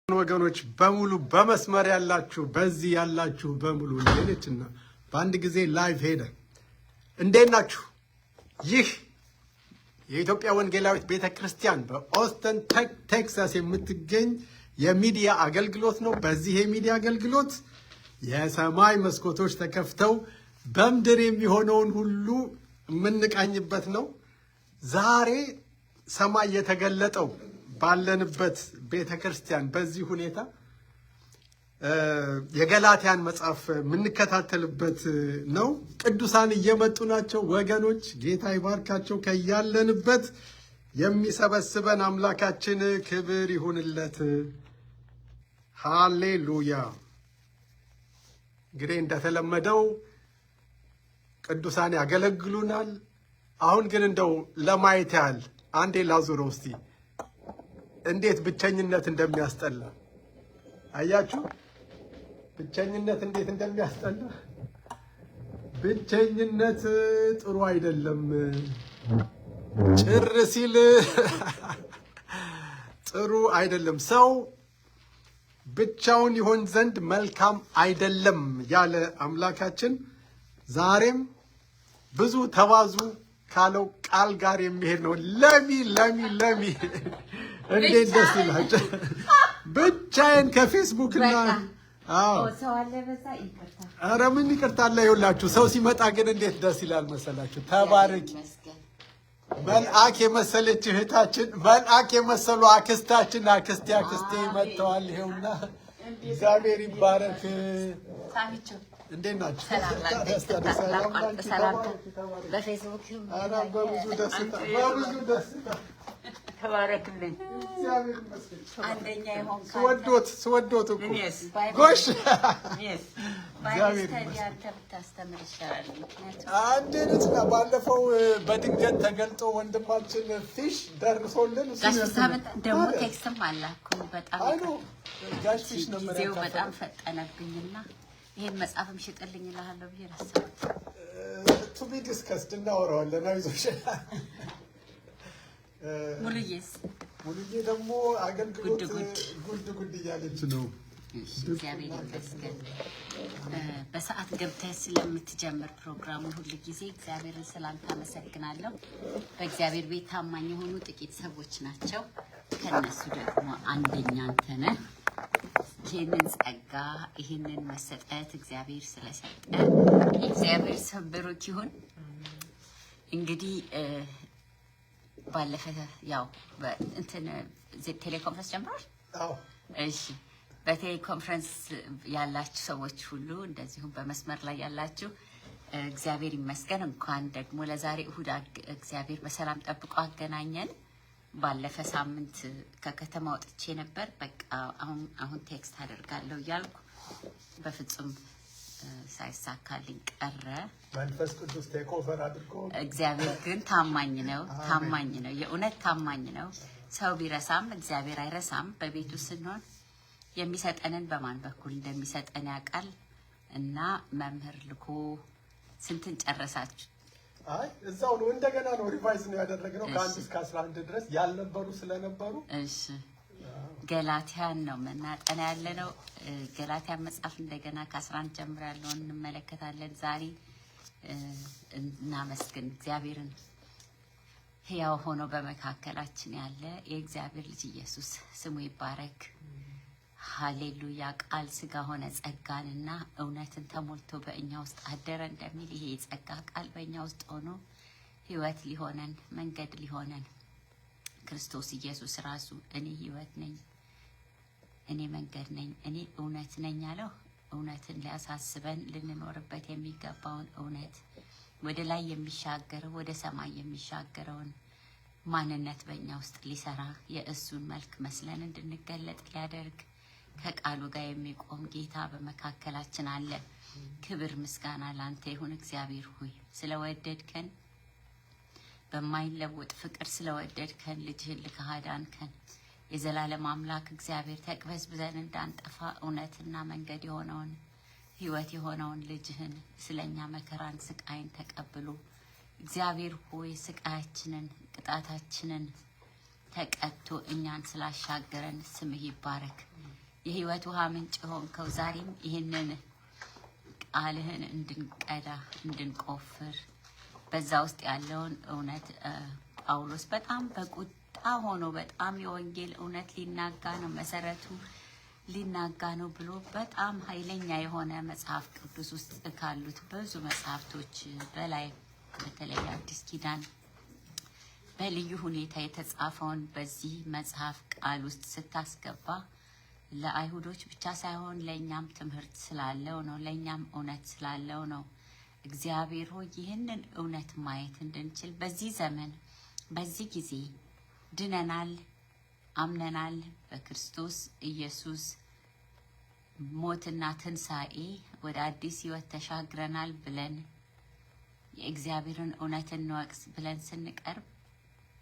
ወገኖች በሙሉ በመስመር ያላችሁ በዚህ ያላችሁ በሙሉ ለኔችና በአንድ ጊዜ ላይቭ ሄደ እንዴት ናችሁ? ይህ የኢትዮጵያ ወንጌላዊት ቤተክርስቲያን በኦስተን ቴክሳስ የምትገኝ የሚዲያ አገልግሎት ነው። በዚህ የሚዲያ አገልግሎት የሰማይ መስኮቶች ተከፍተው በምድር የሚሆነውን ሁሉ የምንቃኝበት ነው። ዛሬ ሰማይ የተገለጠው ባለንበት ቤተክርስቲያን በዚህ ሁኔታ የገላትያን መጽሐፍ የምንከታተልበት ነው። ቅዱሳን እየመጡ ናቸው ወገኖች፣ ጌታ ይባርካቸው። ከያለንበት የሚሰበስበን አምላካችን ክብር ይሁንለት። ሃሌሉያ። እንግዲህ እንደተለመደው ቅዱሳን ያገለግሉናል። አሁን ግን እንደው ለማየት ያህል አንዴ ላዙረው እስቲ እንዴት ብቸኝነት እንደሚያስጠላ አያችሁ። ብቸኝነት እንዴት እንደሚያስጠላ። ብቸኝነት ጥሩ አይደለም። ጭር ሲል ጥሩ አይደለም። ሰው ብቻውን ይሆን ዘንድ መልካም አይደለም ያለ አምላካችን ዛሬም ብዙ ተባዙ ካለው ቃል ጋር የሚሄድ ነው። ለሚ እንዴት ደስ ይላችሁ። ብቻዬን ከፌስቡክ እና ሰው አለ በዛ ይቅርታ። ኧረ ምን ይቅርታ አለ። ይኸውላችሁ ሰው ሲመጣ ግን እንዴት ደስ ይላል መሰላችሁ። ተባረኪ። መልአክ የመሰለች እህታችን፣ መልአክ የመሰሉ አክስታችን፣ አክስቴ መጥተዋል። ይኸውና እግዚአብሔር ይባረክ። እንዴት ናችሁ? በፌስቡክ በብዙ ደስታ ተባረክልኝ። አንደኛ ይሆን ስወዶት እኮ ጎሽ ብታስተምር ይሻላል። አንዴት ባለፈው በድንገት ተገልጦ ወንድማችን ፊሽ ደርሶልን ደግሞ ቴክስትም አላኩኝ። በጣም ጋሽ ፊሽ ነው ጊዜው በጣም ፈጠነብኝና ይሄን መጽሐፍም ሽጥልኝ እልሃለሁ ብዬ ረሳሁት። ቱ ቢ ዲስከስድ እናወራዋለን። አይዞሽ። ሙሉዬ ደግሞ አገልግሎት ጉድ እያለች ነው። እግዚአብሔር ይመስገን። በሰዓት ገብተህ ስለምትጀምር ፕሮግራሙ ሁሉ ጊዜ እግዚአብሔርን ስላንተ አመሰግናለሁ። በእግዚአብሔር ቤት ታማኝ የሆኑ ጥቂት ሰዎች ናቸው። ከነሱ ደግሞ አንደኛ አንተ ነህ። ይህንን ጸጋ ይህንን መሰጠት እግዚአብሔር ስለሰጠ እግዚአብሔር ሰብሮት ይሁን። እንግዲህ ባለፈ ያው እንትን ቴሌኮንፈረንስ ጀምሯል። እሺ፣ በቴሌኮንፈረንስ ያላችሁ ሰዎች ሁሉ እንደዚሁም በመስመር ላይ ያላችሁ እግዚአብሔር ይመስገን። እንኳን ደግሞ ለዛሬ እሁድ እግዚአብሔር በሰላም ጠብቆ አገናኘን። ባለፈ ሳምንት ከከተማ ወጥቼ ነበር። በቃ አሁን ቴክስት አደርጋለሁ እያልኩ በፍጹም ሳይሳካልኝ ቀረ። መንፈስ ቅዱስ ቴኮቨር አድርጎ እግዚአብሔር ግን ታማኝ ነው። የእውነት ታማኝ ነው። ሰው ቢረሳም እግዚአብሔር አይረሳም። በቤቱ ስንሆን የሚሰጠንን በማን በኩል እንደሚሰጠን ያውቃል። እና መምህር ልኮ ስንትን ጨረሳችሁ? አይ እዛው ነው፣ እንደገና ነው ሪቫይዝ ነው ያደረግነው። ከ1 እስከ 11 ድረስ ያልነበሩ ስለነበሩ እሺ ገላትያን ነው መናጠና ያለነው። ገላትያን መጽሐፍ እንደገና ከ11 ጀምሮ ያለውን እንመለከታለን ዛሬ። እናመስግን እግዚአብሔርን። ሕያው ሆኖ በመካከላችን ያለ የእግዚአብሔር ልጅ ኢየሱስ ስሙ ይባረክ። ሃሌሉያ። ቃል ስጋ ሆነ፣ ጸጋንና እውነትን ተሞልቶ በእኛ ውስጥ አደረ እንደሚል ይሄ የጸጋ ቃል በእኛ ውስጥ ሆኖ ሕይወት ሊሆነን መንገድ ሊሆነን ክርስቶስ ኢየሱስ ራሱ እኔ ሕይወት ነኝ፣ እኔ መንገድ ነኝ፣ እኔ እውነት ነኝ ያለው እውነትን ሊያሳስበን ልንኖርበት የሚገባውን እውነት ወደ ላይ የሚሻገረው ወደ ሰማይ የሚሻገረውን ማንነት በእኛ ውስጥ ሊሰራ የእሱን መልክ መስለን እንድንገለጥ ሊያደርግ ከቃሉ ጋር የሚቆም ጌታ በመካከላችን አለ። ክብር ምስጋና ላንተ ይሁን እግዚአብሔር ሆይ ስለወደድከን፣ በማይለወጥ ፍቅር ስለወደድከን፣ ልጅህን ልከህ አዳንከን። የዘላለም አምላክ እግዚአብሔር ተቅበዝብዘን እንዳንጠፋ እውነትና መንገድ የሆነውን ሕይወት የሆነውን ልጅህን ስለኛ መከራን ስቃይን ተቀብሎ እግዚአብሔር ሆይ ስቃያችንን ቅጣታችንን ተቀጥቶ እኛን ስላሻገረን ስምህ ይባረክ። የህይወት ውሃ ምንጭ ሆንከው ዛሬም ይህንን ቃልህን እንድንቀዳ እንድንቆፍር በዛ ውስጥ ያለውን እውነት ጳውሎስ በጣም በቁጣ ሆኖ በጣም የወንጌል እውነት ሊናጋ ነው መሰረቱ ሊናጋ ነው ብሎ በጣም ኃይለኛ የሆነ መጽሐፍ ቅዱስ ውስጥ ካሉት ብዙ መጽሐፍቶች በላይ በተለይ አዲስ ኪዳን በልዩ ሁኔታ የተጻፈውን በዚህ መጽሐፍ ቃል ውስጥ ስታስገባ ለአይሁዶች ብቻ ሳይሆን ለእኛም ትምህርት ስላለው ነው፣ ለእኛም እውነት ስላለው ነው። እግዚአብሔር ሆይ ይህንን እውነት ማየት እንድንችል በዚህ ዘመን በዚህ ጊዜ ድነናል፣ አምነናል፣ በክርስቶስ ኢየሱስ ሞትና ትንሣኤ ወደ አዲስ ህይወት ተሻግረናል ብለን የእግዚአብሔርን እውነት እንወቅስ ብለን ስንቀርብ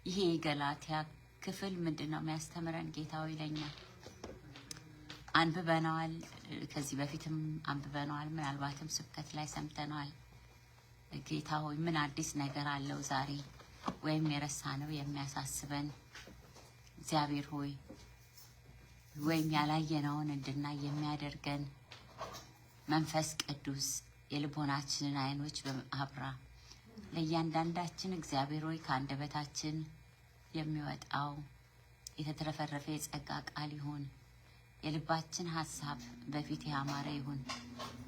ይሄ የገላትያ ክፍል ምንድነው የሚያስተምረን? ጌታዊ ለኛ አንብበነዋል፣ ከዚህ በፊትም አንብበነዋል፣ ምናልባትም ስብከት ላይ ሰምተነዋል። ጌታ ሆይ ምን አዲስ ነገር አለው ዛሬ ወይም የረሳነው የሚያሳስበን? እግዚአብሔር ሆይ ወይም ያላየነውን እንድናይ የሚያደርገን መንፈስ ቅዱስ የልቦናችንን አይኖች በአብራ ለእያንዳንዳችን እግዚአብሔር ሆይ ከአንደበታችን የሚወጣው የተትረፈረፈ የጸጋ ቃል ይሁን። የልባችን ሀሳብ በፊት ያማረ ይሁን።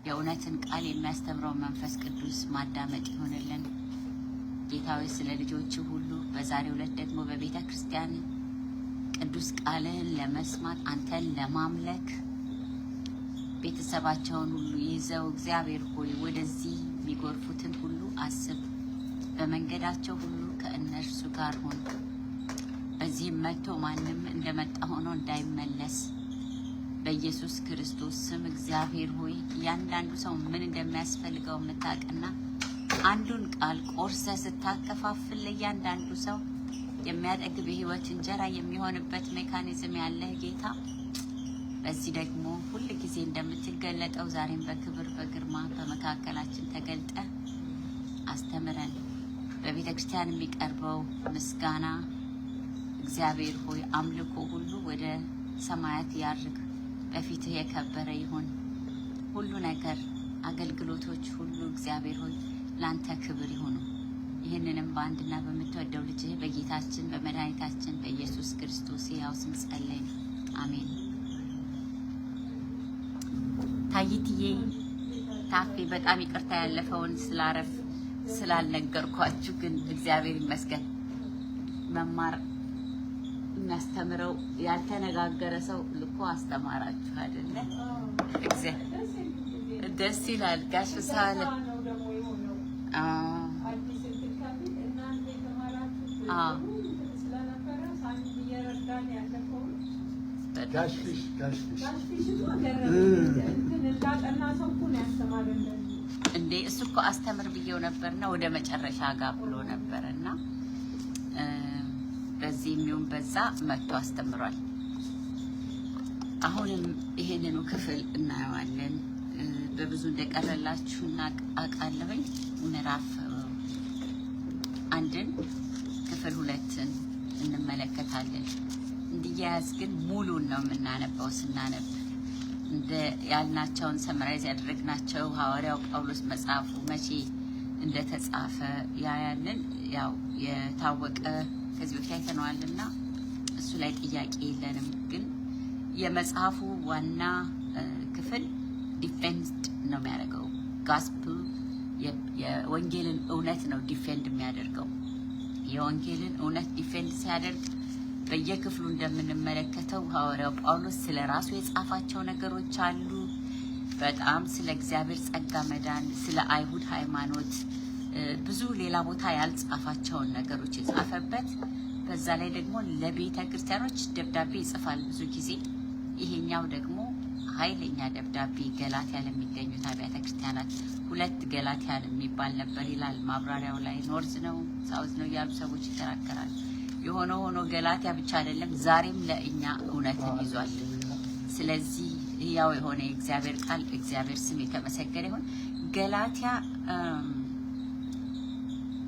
የእውነትን ቃል የሚያስተምረው መንፈስ ቅዱስ ማዳመጥ ይሁንልን። ጌታዊ ስለ ልጆቹ ሁሉ በዛሬው ዕለት ደግሞ በቤተ ክርስቲያን ቅዱስ ቃልህን ለመስማት አንተን ለማምለክ ቤተሰባቸውን ሁሉ ይዘው እግዚአብሔር ሆይ ወደዚህ የሚጎርፉትን ሁሉ አስብ። በመንገዳቸው ሁሉ ከእነርሱ ጋር ሁን። በዚህም መጥቶ ማንም እንደመጣ ሆኖ እንዳይመለስ በኢየሱስ ክርስቶስ ስም እግዚአብሔር ሆይ እያንዳንዱ ሰው ምን እንደሚያስፈልገው የምታውቅና አንዱን ቃል ቆርሰ ስታከፋፍል ለእያንዳንዱ ሰው የሚያጠግብ የህይወት እንጀራ የሚሆንበት ሜካኒዝም ያለህ ጌታ በዚህ ደግሞ ሁል ጊዜ እንደምትገለጠው ዛሬም በክብር በግርማ በመካከላችን ተገልጠ አስተምረን። በቤተ ክርስቲያን የሚቀርበው ምስጋና እግዚአብሔር ሆይ አምልኮ ሁሉ ወደ ሰማያት ያርግ፣ በፊትህ የከበረ ይሁን። ሁሉ ነገር አገልግሎቶች ሁሉ እግዚአብሔር ሆይ ላንተ ክብር ይሁኑ። ይህንንም በአንድና በምትወደው ልጅህ በጌታችን በመድኃኒታችን በኢየሱስ ክርስቶስ ያው ስም ጸለይን፣ አሜን። ታይትዬ ታፌ በጣም ይቅርታ ያለፈውን ስላረፍ ስላልነገርኳችሁ፣ ግን እግዚአብሔር ይመስገን መማር የሚያስተምረው ያልተነጋገረ ሰው ልኮ አስተማራችሁ አይደለ? ደስ ይላል። ጋሽ ሳለ እንዴ እሱ እኮ አስተምር ብዬው ነበርና ወደ መጨረሻ ጋር ብሎ ነበርና በዚህ የሚሆን በዛ መጥቶ አስተምሯል። አሁንም ይሄንኑ ክፍል እናየዋለን። በብዙ እንደቀረላችሁና አውቃለሁኝ። ምዕራፍ 1ን ክፍል 2ን እንመለከታለን። እንዲያያዝ ግን ሙሉን ነው የምናነበው። ስናነብ እንደ ያልናቸውን ሰመራይዝ ያደረግናቸው ሐዋርያው ጳውሎስ መጽሐፉ መቼ እንደተጻፈ ያያልን ያው የታወቀ ከዚህ በፊት አይተነዋልና እሱ ላይ ጥያቄ የለንም። ግን የመጽሐፉ ዋና ክፍል ዲፌንድ ነው የሚያደርገው። ጋስፕል የወንጌልን እውነት ነው ዲፌንድ የሚያደርገው። የወንጌልን እውነት ዲፌንድ ሲያደርግ በየክፍሉ እንደምንመለከተው ሐዋርያው ጳውሎስ ስለ ራሱ የጻፋቸው ነገሮች አሉ። በጣም ስለ እግዚአብሔር ጸጋ መዳን፣ ስለ አይሁድ ሃይማኖት ብዙ ሌላ ቦታ ያልጻፋቸውን ነገሮች የጻፈበት፣ በዛ ላይ ደግሞ ለቤተ ክርስቲያኖች ደብዳቤ ይጽፋል ብዙ ጊዜ። ይሄኛው ደግሞ ኃይለኛ ደብዳቤ ገላትያ ለሚገኙት አብያተ ክርስቲያናት፣ 2 ገላትያን የሚባል ነበር ይላል ማብራሪያው ላይ። ኖርዝ ነው ሳውዝ ነው ያሉ ሰዎች ይከራከራል። የሆነ ሆኖ ገላትያ ብቻ አይደለም፣ ዛሬም ለእኛ እውነትን ይዟል። ስለዚህ ያው የሆነ የእግዚአብሔር ቃል እግዚአብሔር ስም የተመሰገነ ይሁን። ገላትያ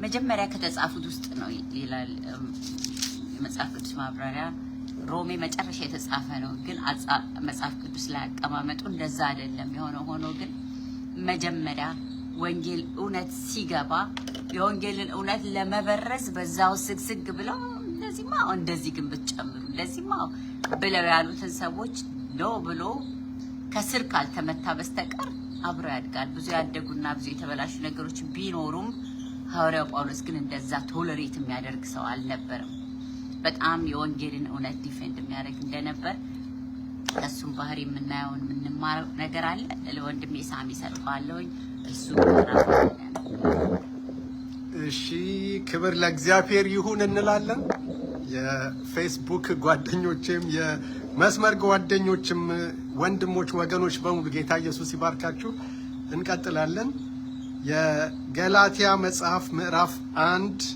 መጀመሪያ ከተጻፉት ውስጥ ነው ይላል መጽሐፍ ቅዱስ ማብራሪያ ሮሜ መጨረሻ የተጻፈ ነው። ግን መጽሐፍ ቅዱስ ላይ አቀማመጡ እንደዛ አይደለም። የሆነ ሆኖ ግን መጀመሪያ ወንጌል እውነት ሲገባ የወንጌልን እውነት ለመበረዝ በዛው ስግስግ ብለው እንደዚህ ግን ብትጨምሩ እንደዚህማ ብለው ያሉትን ሰዎች ነው ብሎ ከስር ካልተመታ በስተቀር አብሮ ያድጋል። ብዙ ያደጉና ብዙ የተበላሹ ነገሮች ቢኖሩም ሐዋርያው ጳውሎስ ግን እንደዛ ቶለሬት የሚያደርግ ሰው አልነበረም። በጣም የወንጌልን እውነት ዲፌንድ የሚያደርግ እንደነበር ከሱም ባህሪ የምናየውን የምንማረው ነገር አለ። ለወንድሜ ሳሚ ሰጥቷለሁ እሱ እሺ፣ ክብር ለእግዚአብሔር ይሁን እንላለን። የፌስቡክ ጓደኞችም የመስመር ጓደኞችም ወንድሞች ወገኖች በሙሉ ጌታ ኢየሱስ ይባርካችሁ። እንቀጥላለን። የገላትያ መጽሐፍ ምዕራፍ 1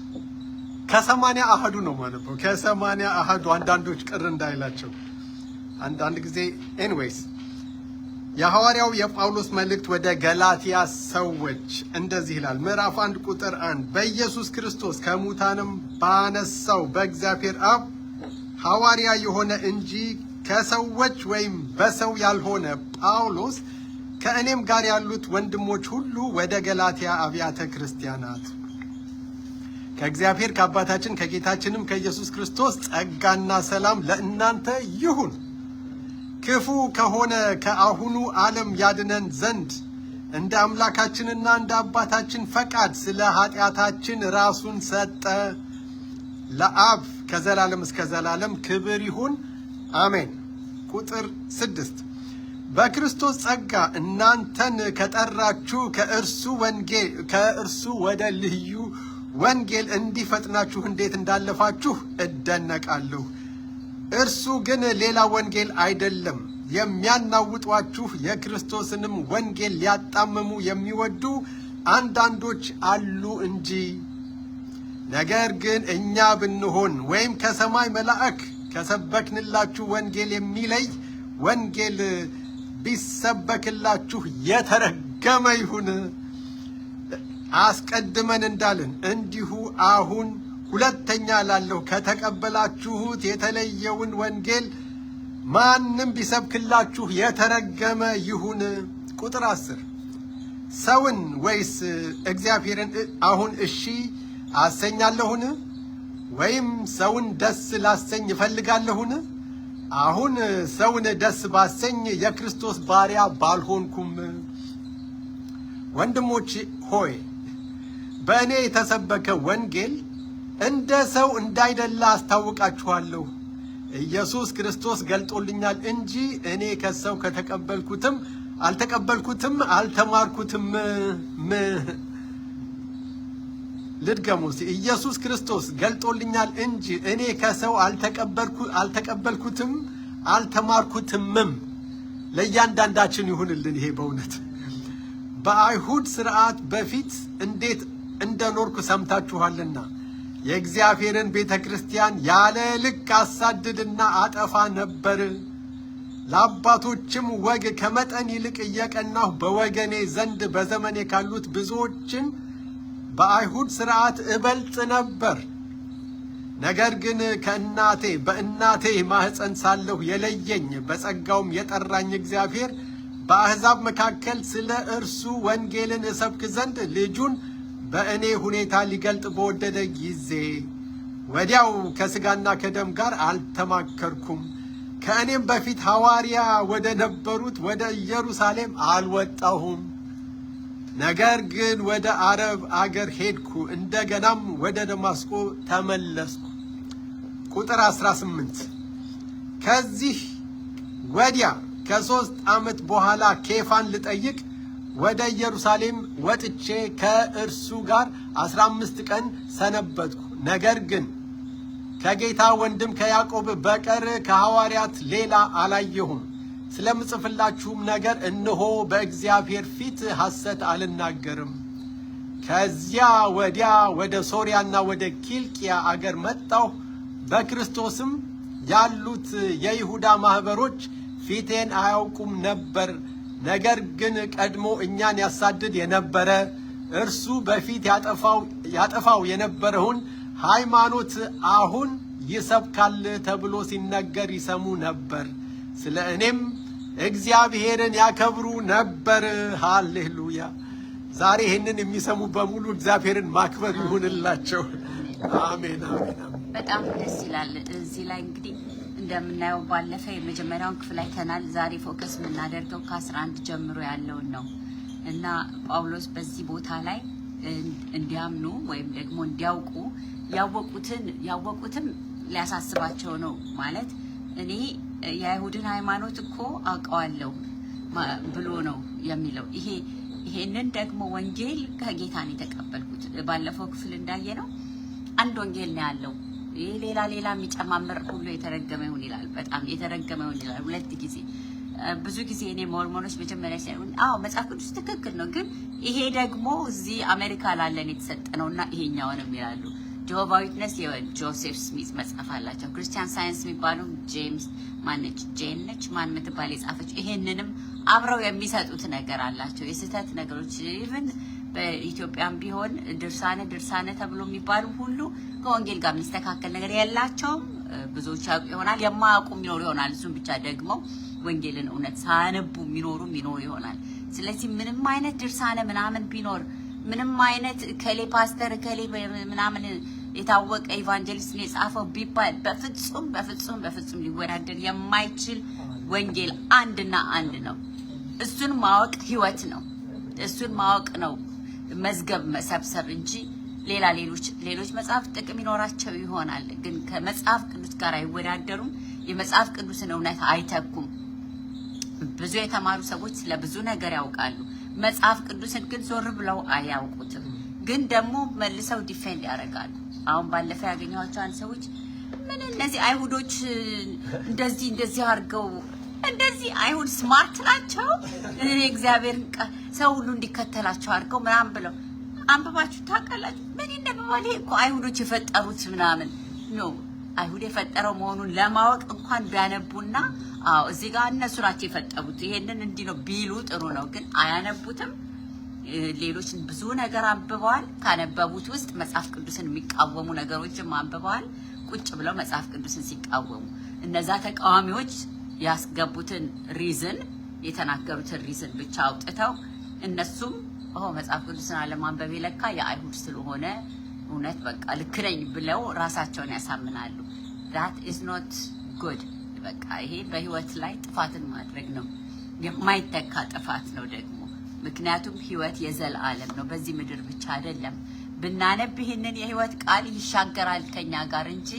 ከ80 አሃዱ ነው ማለት ነው። ከ80 አሃዱ አንዳንዶች ቅር እንዳይላቸው አንዳንድ ጊዜ ኤኒዌይስ የሐዋርያው የጳውሎስ መልእክት ወደ ገላትያ ሰዎች እንደዚህ ይላል። ምዕራፍ 1 ቁጥር 1 በኢየሱስ ክርስቶስ ከሙታንም ባነሳው በእግዚአብሔር አብ ሐዋርያ የሆነ እንጂ ከሰዎች ወይም በሰው ያልሆነ ጳውሎስ ከእኔም ጋር ያሉት ወንድሞች ሁሉ ወደ ገላትያ አብያተ ክርስቲያናት ከእግዚአብሔር ከአባታችን ከጌታችንም ከኢየሱስ ክርስቶስ ጸጋና ሰላም ለእናንተ ይሁን። ክፉ ከሆነ ከአሁኑ ዓለም ያድነን ዘንድ እንደ አምላካችንና እንደ አባታችን ፈቃድ ስለ ኃጢአታችን ራሱን ሰጠ። ለአብ ከዘላለም እስከ ዘላለም ክብር ይሁን አሜን። ቁጥር 6 በክርስቶስ ጸጋ እናንተን ከጠራችሁ ከእርሱ ወደ ልዩ ወንጌል እንዲፈጥናችሁ እንዴት እንዳለፋችሁ እደነቃለሁ። እርሱ ግን ሌላ ወንጌል አይደለም። የሚያናውጧችሁ የክርስቶስንም ወንጌል ሊያጣምሙ የሚወዱ አንዳንዶች አሉ እንጂ። ነገር ግን እኛ ብንሆን ወይም ከሰማይ መልአክ ከሰበክንላችሁ ወንጌል የሚለይ ወንጌል ቢሰበክላችሁ የተረገመ ይሁን። አስቀድመን እንዳልን እንዲሁ አሁን ሁለተኛ ላለሁ ከተቀበላችሁት የተለየውን ወንጌል ማንም ቢሰብክላችሁ የተረገመ ይሁን። ቁጥር 10 ሰውን ወይስ እግዚአብሔርን አሁን እሺ አሰኛለሁን? ወይም ሰውን ደስ ላሰኝ እፈልጋለሁን? አሁን ሰውን ደስ ባሰኝ የክርስቶስ ባሪያ ባልሆንኩም። ወንድሞች ሆይ በእኔ የተሰበከ ወንጌል እንደ ሰው እንዳይደለ አስታውቃችኋለሁ። ኢየሱስ ክርስቶስ ገልጦልኛል እንጂ እኔ ከሰው ከተቀበልኩትም አልተቀበልኩትም አልተማርኩትም። ልድገሙ። ኢየሱስ ክርስቶስ ገልጦልኛል እንጂ እኔ ከሰው አልተቀበልኩትም አልተማርኩትምም። ለእያንዳንዳችን ይሁንልን ይሄ በእውነት። በአይሁድ ሥርዓት በፊት እንዴት እንደኖርኩ ሰምታችኋልና የእግዚአብሔርን ቤተ ክርስቲያን ያለ ልክ አሳድድና አጠፋ ነበር። ለአባቶችም ወግ ከመጠን ይልቅ እየቀናሁ በወገኔ ዘንድ በዘመኔ ካሉት ብዙዎችን በአይሁድ ሥርዓት እበልጥ ነበር። ነገር ግን በእናቴ ማኅፀን ሳለሁ የለየኝ በጸጋውም የጠራኝ እግዚአብሔር በአሕዛብ መካከል ስለ እርሱ ወንጌልን እሰብክ ዘንድ ልጁን በእኔ ሁኔታ ሊገልጥ በወደደ ጊዜ ወዲያው ከሥጋና ከደም ጋር አልተማከርኩም። ከእኔም በፊት ሐዋርያ ወደ ነበሩት ወደ ኢየሩሳሌም አልወጣሁም። ነገር ግን ወደ አረብ አገር ሄድኩ፣ እንደገናም ወደ ደማስቆ ተመለስኩ። ቁጥር 18 ከዚህ ወዲያ ከ3 ዓመት በኋላ ኬፋን ልጠይቅ ወደ ኢየሩሳሌም ወጥቼ ከእርሱ ጋር 15 ቀን ሰነበትኩ። ነገር ግን ከጌታ ወንድም ከያዕቆብ በቀር ከሐዋርያት ሌላ አላየሁም። ስለምጽፍላችሁም ነገር እነሆ በእግዚአብሔር ፊት ሐሰት አልናገርም። ከዚያ ወዲያ ወደ ሶርያና ወደ ኪልቅያ አገር መጣሁ። በክርስቶስም ያሉት የይሁዳ ማኅበሮች ፊቴን አያውቁም ነበር። ነገር ግን ቀድሞ እኛን ያሳድድ የነበረ እርሱ በፊት ያጠፋው የነበረውን ሃይማኖት አሁን ይሰብካል ተብሎ ሲነገር ይሰሙ ነበር። ስለ እኔም እግዚአብሔርን ያከብሩ ነበር። ሃሌሉያ። ዛሬ ይህንን የሚሰሙ በሙሉ እግዚአብሔርን ማክበር ይሁንላቸው። አሜን አሜን። በጣም ደስ ይላል። እዚህ ላይ እንግዲህ እንደምናየው ባለፈ የመጀመሪያውን ክፍል አይተናል። ዛሬ ፎከስ የምናደርገው ከ11 ጀምሮ ያለውን ነው እና ጳውሎስ በዚህ ቦታ ላይ እንዲያምኑ ወይም ደግሞ እንዲያውቁ ያወቁትም ሊያሳስባቸው ነው። ማለት እኔ የአይሁድን ሃይማኖት እኮ አውቀዋለሁ ብሎ ነው የሚለው። ይሄንን ደግሞ ወንጌል ከጌታ ነው የተቀበልኩት። ባለፈው ክፍል እንዳየ ነው አንድ ወንጌል ነው ያለው። ይሄ ሌላ የሚጨማመር ሁሉ የተረገመ ይሁን ይላል። በጣም የተረገመ ይሁን ይላል ሁለት ጊዜ። ብዙ ጊዜ እኔ ሞርሞኖች መጀመሪያ ሳይሆን መጽሐፍ ቅዱስ ትክክል ነው፣ ግን ይሄ ደግሞ እዚህ አሜሪካ ላለን የተሰጠ ነውና ይሄኛውንም ይላሉ። ጆሆቫ ዊትነስ የጆሴፍ ስሚዝ መጽሐፍ አላቸው። ክርስቲያን ሳይንስ የሚባለው ጄን ነች ማን የምትባል የጻፈች። ይሄንንም አብረው የሚሰጡት ነገር አላቸው። የስህተት ነገሮች ኢቭን በኢትዮጵያም ቢሆን ድርሳነ ተብሎ የሚባሉ ሁሉ ከወንጌል ጋር የሚስተካከል ነገር የላቸውም። ብዙዎች ያውቁ ይሆናል፣ የማያውቁ የሚኖሩ ይሆናል። እሱም ብቻ ደግሞ ወንጌልን እውነት ሳያነቡ የሚኖሩ ይሆናል። ስለዚህ ምንም አይነት ድርሳነ ምናምን ቢኖር ምንም አይነት ከሌ ፓስተር ከሌ ምናምን የታወቀ ኢቫንጀሊስት ነው የጻፈው ቢባል በፍጹም ሊወዳደር የማይችል ወንጌል አንድና አንድ ነው። እሱን ማወቅ ህይወት ነው። እሱን ማወቅ ነው መዝገብ መሰብሰብ እንጂ ሌሎች መጽሐፍ ጥቅም ይኖራቸው ይሆናል፣ ግን ከመጽሐፍ ቅዱስ ጋር አይወዳደሩም። የመጽሐፍ ቅዱስን እውነት አይተኩም። ብዙ የተማሩ ሰዎች ስለ ብዙ ነገር ያውቃሉ። መጽሐፍ ቅዱስን ግን ዞር ብለው አያውቁትም። ግን ደግሞ መልሰው ዲፌንድ ያደርጋሉ። አሁን ባለፈው ያገኘኋቸው ሰዎች ምን እነዚህ አይሁዶች እንደዚህ አድርገው እንደዚህ አይሁድ ስማርት ናቸው፣ እግዚአብሔር ሰው ሁሉ እንዲከተላቸው አድርገው ምናምን ብለው አንብባችሁ ታውቃላችሁ? ምን እንደበባል እኮ አይሁዶች የፈጠሩት ምናምን ነው። አይሁድ የፈጠረው መሆኑን ለማወቅ እንኳን ቢያነቡና እዚህ ጋር እነሱ ናቸው የፈጠሩት ይሄንን እንዲህ ነው ቢሉ ጥሩ ነው። ግን አያነቡትም። ሌሎችን ብዙ ነገር አንብበዋል። ካነበቡት ውስጥ መጽሐፍ ቅዱስን የሚቃወሙ ነገሮችም አንብበዋል። ቁጭ ብለው መጽሐፍ ቅዱስን ሲቃወሙ እነዛ ተቃዋሚዎች ያስገቡትን ሪዝን የተናገሩትን ሪዝን ብቻ አውጥተው እነሱም መጽሐፍ ቅዱስን አለማንበብ ለካ የአይሁድ ስለሆነ እውነት በቃ ልክ ነኝ ብለው ራሳቸውን ያሳምናሉ። that is not good። በቃ ይሄ በህይወት ላይ ጥፋትን ማድረግ ነው፣ የማይተካ ጥፋት ነው ደግሞ። ምክንያቱም ህይወት የዘላለም ነው፣ በዚህ ምድር ብቻ አይደለም። ብናነብ ይህንን የህይወት ቃል ይሻገራል ከኛ ጋር እንጂ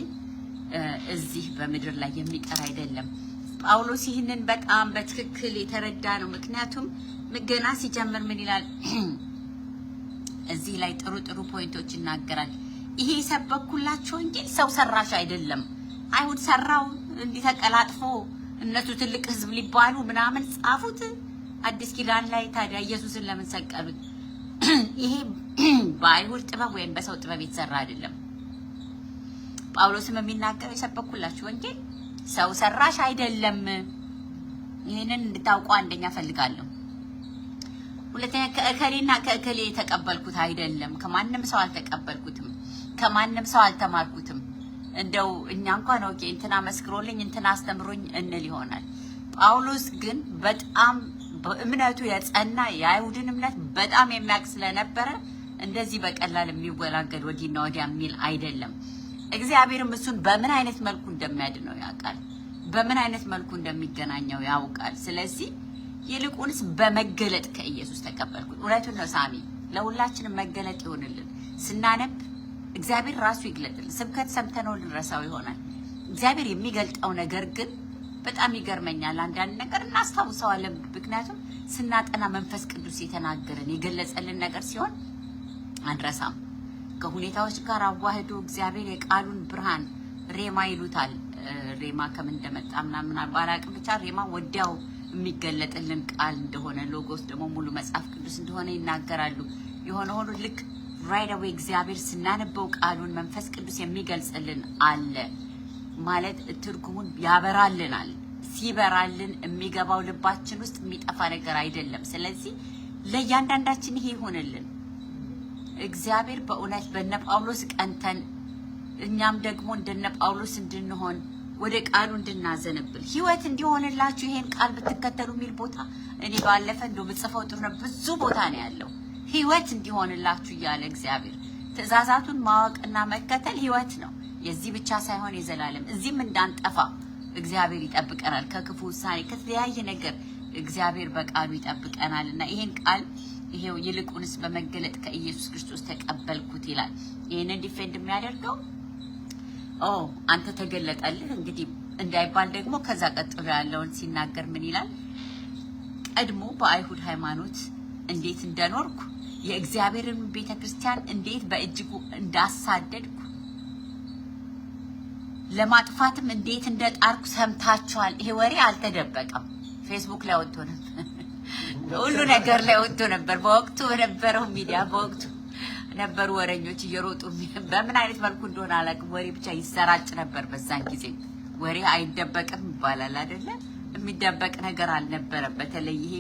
እዚህ በምድር ላይ የሚቀር አይደለም። ጳውሎስ ይህንን በጣም በትክክል የተረዳ ነው። ምክንያቱም ገና ሲጀምር ምን ይላል? እዚህ ላይ ጥሩ ፖይንቶች ይናገራል። ይሄ የሰበኩላችሁ ወንጌል ሰው ሰራሽ አይደለም። አይሁድ ሰራው እንዲተቀላጥፎ እነሱ ትልቅ ህዝብ ሊባሉ ምናምን ጻፉት አዲስ ኪዳን ላይ። ታዲያ ኢየሱስን ለምን ሰቀሉት? ይሄ በአይሁድ ጥበብ ወይም በሰው ጥበብ የተሰራ አይደለም። ጳውሎስም የሚናገረው የሰበኩላችሁ ወንጌል ሰው ሰራሽ አይደለም። ይሄንን እንድታውቁ አንደኛ ፈልጋለሁ። ሁለተኛ ከእከሌና ከእከሌ የተቀበልኩት አይደለም። ከማንም ሰው አልተቀበልኩትም፣ ከማንም ሰው አልተማርኩትም። እንደው እኛ እንኳን እንትና መስክሮልኝ እንትና አስተምሮኝ እንል ይሆናል። ጳውሎስ ግን በጣም በእምነቱ የጸና የአይሁድን እምነት በጣም የሚያውቅ ስለነበረ እንደዚህ በቀላል የሚወላገድ ወዲና ወዲያ የሚል አይደለም። እግዚአብሔርም እሱን በምን አይነት መልኩ እንደሚያድነው ያውቃል፣ በምን አይነት መልኩ እንደሚገናኘው ያውቃል። ስለዚህ ይልቁንስ በመገለጥ ከኢየሱስ ተቀበልኩት። እውነቱን ነው ሳሚ፣ ለሁላችንም መገለጥ ይሆንልን። ስናነብ እግዚአብሔር ራሱ ይግለጥልን። ስብከት ሰምተነው ልንረሳው ይሆናል። እግዚአብሔር የሚገልጠው ነገር ግን በጣም ይገርመኛል። አንዳንድ ነገር እናስታውሰዋለን፣ ምክንያቱም ስናጠና መንፈስ ቅዱስ የተናገረን የገለጸልን ነገር ሲሆን አንረሳም። ከሁኔታዎች ጋር አዋህዶ እግዚአብሔር የቃሉን ብርሃን ሬማ ይሉታል። ሬማ ከምን እንደመጣ ምናምን ባላቅም ብቻ ሬማ ወዲያው የሚገለጥልን ቃል እንደሆነ፣ ሎጎስ ደግሞ ሙሉ መጽሐፍ ቅዱስ እንደሆነ ይናገራሉ። የሆነ ሆኖ ልክ ራይት አዌይ እግዚአብሔር ስናነበው ቃሉን መንፈስ ቅዱስ የሚገልጽልን አለ ማለት ትርጉሙን ያበራልናል። ሲበራልን የሚገባው ልባችን ውስጥ የሚጠፋ ነገር አይደለም። ስለዚህ ለእያንዳንዳችን ይሄ ይሆንልን። እግዚአብሔር በእውነት በነ ጳውሎስ ቀንተን እኛም ደግሞ እንደነ ጳውሎስ እንድንሆን ወደ ቃሉ እንድናዘነብል ህይወት እንዲሆንላችሁ ይሄን ቃል ብትከተሉ የሚል ቦታ እኔ ባለፈ እንደው ብጽፈው ጥሩ ነው። ብዙ ቦታ ነው ያለው ህይወት እንዲሆንላችሁ እያለ እግዚአብሔር ትእዛዛቱን ማወቅና መከተል ህይወት ነው። የዚህ ብቻ ሳይሆን የዘላለም እዚህም እንዳንጠፋ እግዚአብሔር ይጠብቀናል። ከክፉ ውሳኔ ከተለያየ ነገር እግዚአብሔር በቃሉ ይጠብቀናልና ይሄን ቃል ይሄው ይልቁንስ በመገለጥ ከኢየሱስ ክርስቶስ ተቀበልኩት ይላል። ይሄንን ዲፌንድ የሚያደርገው አንተ ተገለጠልህ እንግዲህ እንዳይባል ደግሞ ከዛ ቀጥሎ ያለውን ሲናገር ምን ይላል? ቀድሞ በአይሁድ ሃይማኖት እንዴት እንደኖርኩ የእግዚአብሔርን ቤተክርስቲያን እንዴት በእጅጉ እንዳሳደድኩ ለማጥፋትም እንዴት እንደጣርኩ ሰምታችኋል። ይሄ ወሬ አልተደበቀም። ፌስቡክ ላይ ወጥቶ ነበር፣ ሁሉ ነገር ላይ ወጥቶ ነበር። በወቅቱ በነበረው ሚዲያ በወቅቱ ነበሩ ወሬኞች እየሮጡ በምን አይነት መልኩ እንደሆነ አላውቅም። ወሬ ብቻ ይሰራጭ ነበር በዛን ጊዜ። ወሬ አይደበቅም ይባላል አይደለ? የሚደበቅ ነገር አልነበረም። በተለይ ይሄ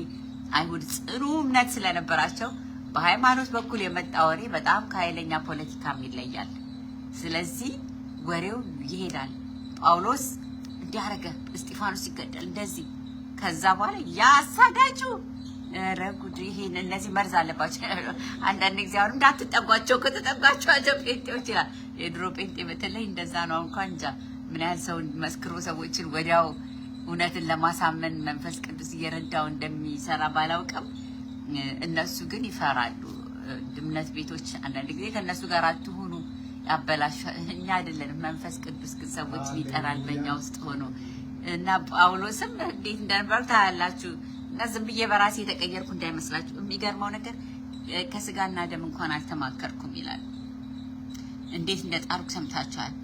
አይሁድ ጽኑ እምነት ስለነበራቸው በሃይማኖት በኩል የመጣ ወሬ በጣም ከኃይለኛ ፖለቲካም ይለያል። ስለዚህ ወሬው ይሄዳል። ጳውሎስ እንዲያረገ እስጢፋኖስ ሲገደል እንደዚህ ከዛ በኋላ ያሳዳጁ ረጉድ ይሄን እነዚህ መርዝ አለባቸው። አንዳንድ ጊዜ አሁን እንዳትጠጓቸው ከተጠጓቸው ጴንጤዎች ይላል። የድሮ ጴንጤ በተለይ እንደዛ ነው። እንኳን እንጃ ምን ያህል ሰው መስክሮ ሰዎችን ወዲያው እውነትን ለማሳመን መንፈስ ቅዱስ እየረዳው እንደሚሰራ ባላውቅም እነሱ ግን ይፈራሉ። እምነት ቤቶች አንዳንድ ጊዜ ከነሱ ጋር አትሆኑ ያበላሻል። እኛ አይደለንም፣ መንፈስ ቅዱስ ግን ሰዎችን ይጠራል በእኛ ውስጥ ሆኖ እና ጳውሎስም እንዴት እንደነበር ታያላችሁ። እና ዝም ብዬ በራሴ የተቀየርኩ እንዳይመስላችሁ። የሚገርመው ነገር ከስጋና ደም እንኳን አልተማከርኩም ይላል። እንዴት እንደጣርኩ ሰምታችኋል።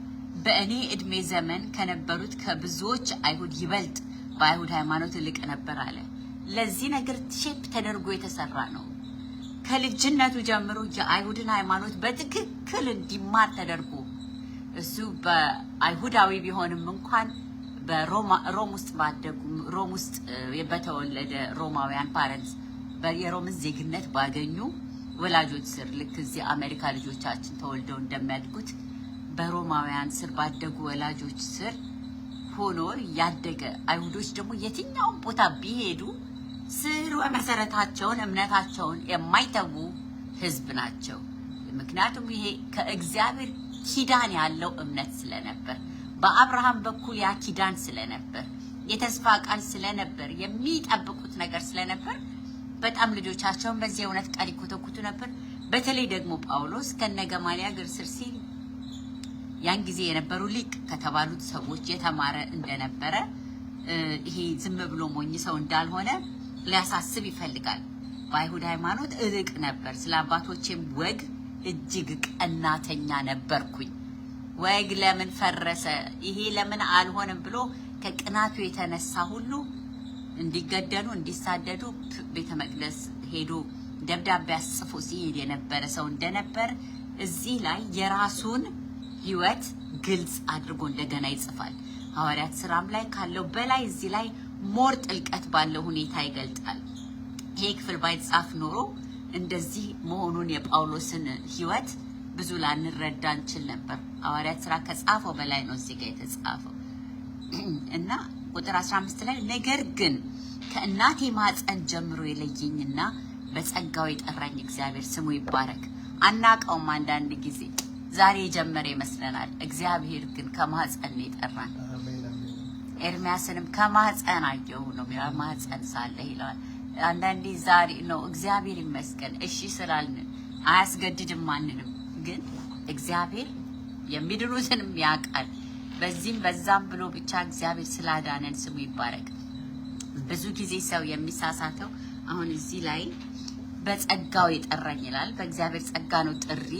በእኔ እድሜ ዘመን ከነበሩት ከብዙዎች አይሁድ ይበልጥ በአይሁድ ሃይማኖት ልቅ ነበር አለ። ለዚህ ነገር ሼፕ ተደርጎ የተሰራ ነው። ከልጅነቱ ጀምሮ የአይሁድን ሃይማኖት በትክክል እንዲማር ተደርጎ እሱ በአይሁዳዊ ቢሆንም እንኳን በሮም ውስጥ ባደጉ ሮም ውስጥ በተወለደ ሮማውያን ፓረንትስ የሮምን ዜግነት ባገኙ ወላጆች ስር ልክ እዚህ አሜሪካ ልጆቻችን ተወልደው እንደሚያድጉት በሮማውያን ስር ባደጉ ወላጆች ስር ሆኖ ያደገ አይሁዶች ደግሞ የትኛውን ቦታ ቢሄዱ ስር መሰረታቸውን እምነታቸውን የማይተዉ ህዝብ ናቸው። ምክንያቱም ይሄ ከእግዚአብሔር ኪዳን ያለው እምነት ስለነበር በአብርሃም በኩል ያ ኪዳን ስለነበር የተስፋ ቃል ስለነበር የሚጠብቁት ነገር ስለነበር በጣም ልጆቻቸውን በዚህ እውነት ቃል ይኮተኩቱ ነበር። በተለይ ደግሞ ጳውሎስ ከነገማልያ እግር ስር ሲል ያን ጊዜ የነበሩ ሊቅ ከተባሉት ሰዎች የተማረ እንደነበረ ይሄ ዝም ብሎ ሞኝ ሰው እንዳልሆነ ሊያሳስብ ይፈልጋል። በአይሁድ ሃይማኖት እልቅ ነበር። ስለ አባቶቼም ወግ እጅግ ቀናተኛ ነበርኩኝ። ወግ ለምን ፈረሰ፣ ይሄ ለምን አልሆነም ብሎ ከቅናቱ የተነሳ ሁሉ እንዲገደሉ እንዲሳደዱ ቤተ መቅደስ ሄዶ ደብዳቤ አጽፎ ሲሄድ የነበረ ሰው እንደነበር እዚህ ላይ የራሱን ህይወት ግልጽ አድርጎ እንደገና ይጽፋል። ሐዋርያት ስራም ላይ ካለው በላይ እዚህ ላይ ሞር ጥልቀት ባለው ሁኔታ ይገልጣል። ይሄ ክፍል ባይጻፍ ኖሮ እንደዚህ መሆኑን የጳውሎስን ህይወት ብዙ ላንረዳ እንችል ነበር። ሐዋርያት ስራ ከጻፈው በላይ ነው እዚህ ጋር የተጻፈው እና ቁጥር 15 ላይ ነገር ግን ከእናቴ ማህፀን ጀምሮ የለየኝና በጸጋው የጠራኝ እግዚአብሔር ስሙ ይባረክ። አናውቀውም አንዳንድ ጊዜ ዛሬ የጀመረ ይመስለናል። እግዚአብሔር ግን ከማህፀን ነው የጠራን። ኤርሚያስንም ከማህፀን አየሁ ነው የሚለው፣ ማህፀን ሳለ ይላል። አንዳንዴ ዛሬ ነው እግዚአብሔር ይመስገን እሺ ስላልን አያስገድድም ማንንም። ግን እግዚአብሔር የሚድኑትንም ያውቃል። በዚህም በዛም ብሎ ብቻ እግዚአብሔር ስላዳነን ስሙ ይባረክ። ብዙ ጊዜ ሰው የሚሳሳተው አሁን እዚህ ላይ በጸጋው የጠራኝ ይላል። በእግዚአብሔር ጸጋ ነው ጥሪ።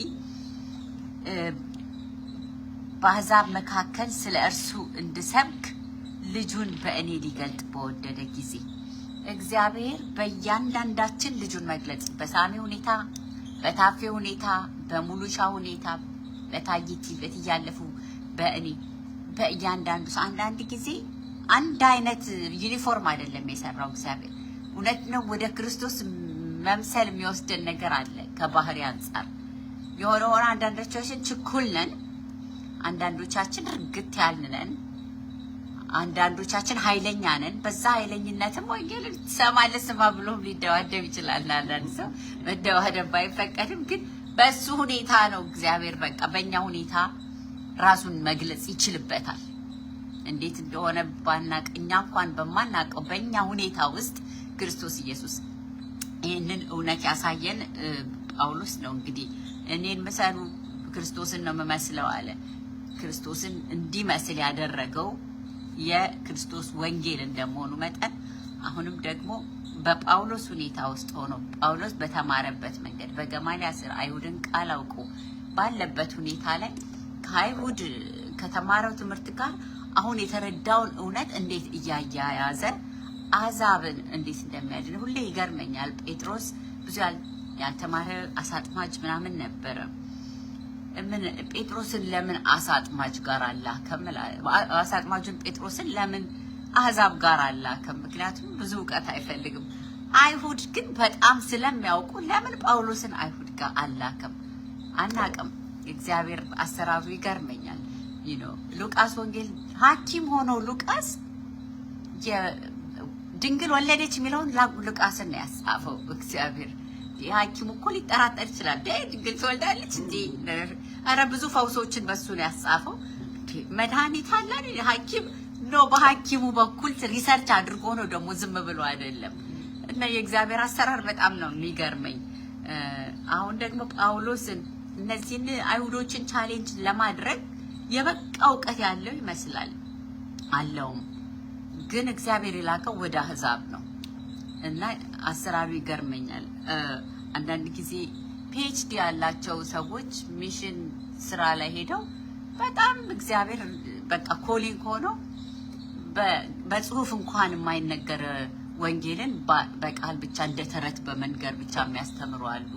በአሕዛብ መካከል ስለ እርሱ እንድሰብክ ልጁን በእኔ ሊገልጥ በወደደ ጊዜ እግዚአብሔር በእያንዳንዳችን ልጁን መግለጽ በሳሚ ሁኔታ፣ በታፌ ሁኔታ፣ በሙሉሻ ሁኔታ፣ በታይቲ በትያለፉ በእኔ በእያንዳንዱ አንዳንድ ጊዜ አንድ አይነት ዩኒፎርም አይደለም የሰራው እግዚአብሔር። እውነት ነው። ወደ ክርስቶስ መምሰል የሚወስደን ነገር አለ ከባህሪ አንጻር የሆነ ሆነ አንዳንዶቻችን ችኩል ነን። አንዳንዶቻችን እርግጥ ያልነን፣ አንዳንዶቻችን ኃይለኛ ነን። በዛ ኃይለኝነትም ወንጌል ትሰማለህ ስማ ብሎ ሊደዋደብ ይችላል። አንዳንድ ሰው መደዋደብ ባይፈቀድም ግን በሱ ሁኔታ ነው እግዚአብሔር በቃ በእኛ ሁኔታ ራሱን መግለጽ ይችልበታል። እንዴት እንደሆነ ባናቅ እኛ እንኳን በማናቀው በእኛ ሁኔታ ውስጥ ክርስቶስ ኢየሱስ ይህንን እውነት ያሳየን ጳውሎስ ነው። እንግዲህ እኔን ምሰሉ ክርስቶስን ነው የምመስለው አለ። ክርስቶስን እንዲመስል ያደረገው የክርስቶስ ወንጌል እንደመሆኑ መጠን አሁንም ደግሞ በጳውሎስ ሁኔታ ውስጥ ሆኖ ጳውሎስ በተማረበት መንገድ በገማልያል ስር አይሁድን ቃል አውቆ ባለበት ሁኔታ ላይ ከአይሁድ ከተማረው ትምህርት ጋር አሁን የተረዳውን እውነት እንዴት እያያያዘ አሕዛብን እንዴት እንደሚያድን ሁሌ ይገርመኛል። ጴጥሮስ ብዙ ያልተማረ አሳጥማጅ ምናምን ነበረ። ምን ጴጥሮስን ለምን አሳጥማጅ ጋር አላከም? አሳጥማጁን ጴጥሮስን ለምን አሕዛብ ጋር አላከም? ምክንያቱም ብዙ እውቀት አይፈልግም። አይሁድ ግን በጣም ስለሚያውቁ ለምን ጳውሎስን አይሁድ ጋር አላከም? አናቅም። እግዚአብሔር አሰራሩ ይገርመኛል። ሉቃስ ወንጌል ሐኪም ሆኖ ሉቃስ ድንግል ወለደች የሚለውን ሉቃስን ነው ያጻፈው እግዚአብሔር። ሐኪሙ እኮ ሊጠራጠር ይችላል። ድንግል ትወልዳለች እንዴ? አረ ብዙ ፈውሶችን በሱ ነው ያጻፈው። መድኃኒት አለ ሐኪም ነው። በሐኪሙ በኩል ሪሰርች አድርጎ ነው ደግሞ ዝም ብሎ አይደለም። እና የእግዚአብሔር አሰራር በጣም ነው የሚገርመኝ። አሁን ደግሞ ጳውሎስን እነዚህን አይሁዶችን ቻሌንጅ ለማድረግ የበቃ እውቀት ያለው ይመስላል አለውም። ግን እግዚአብሔር የላከው ወደ አሕዛብ ነው እና አሰራሩ ይገርመኛል። አንዳንድ ጊዜ ፒኤችዲ ያላቸው ሰዎች ሚሽን ስራ ላይ ሄደው በጣም እግዚአብሔር በቃ ኮሊንግ ሆኖ በጽሁፍ እንኳን የማይነገር ወንጌልን በቃል ብቻ እንደ ተረት በመንገር ብቻ የሚያስተምሩ አሉ።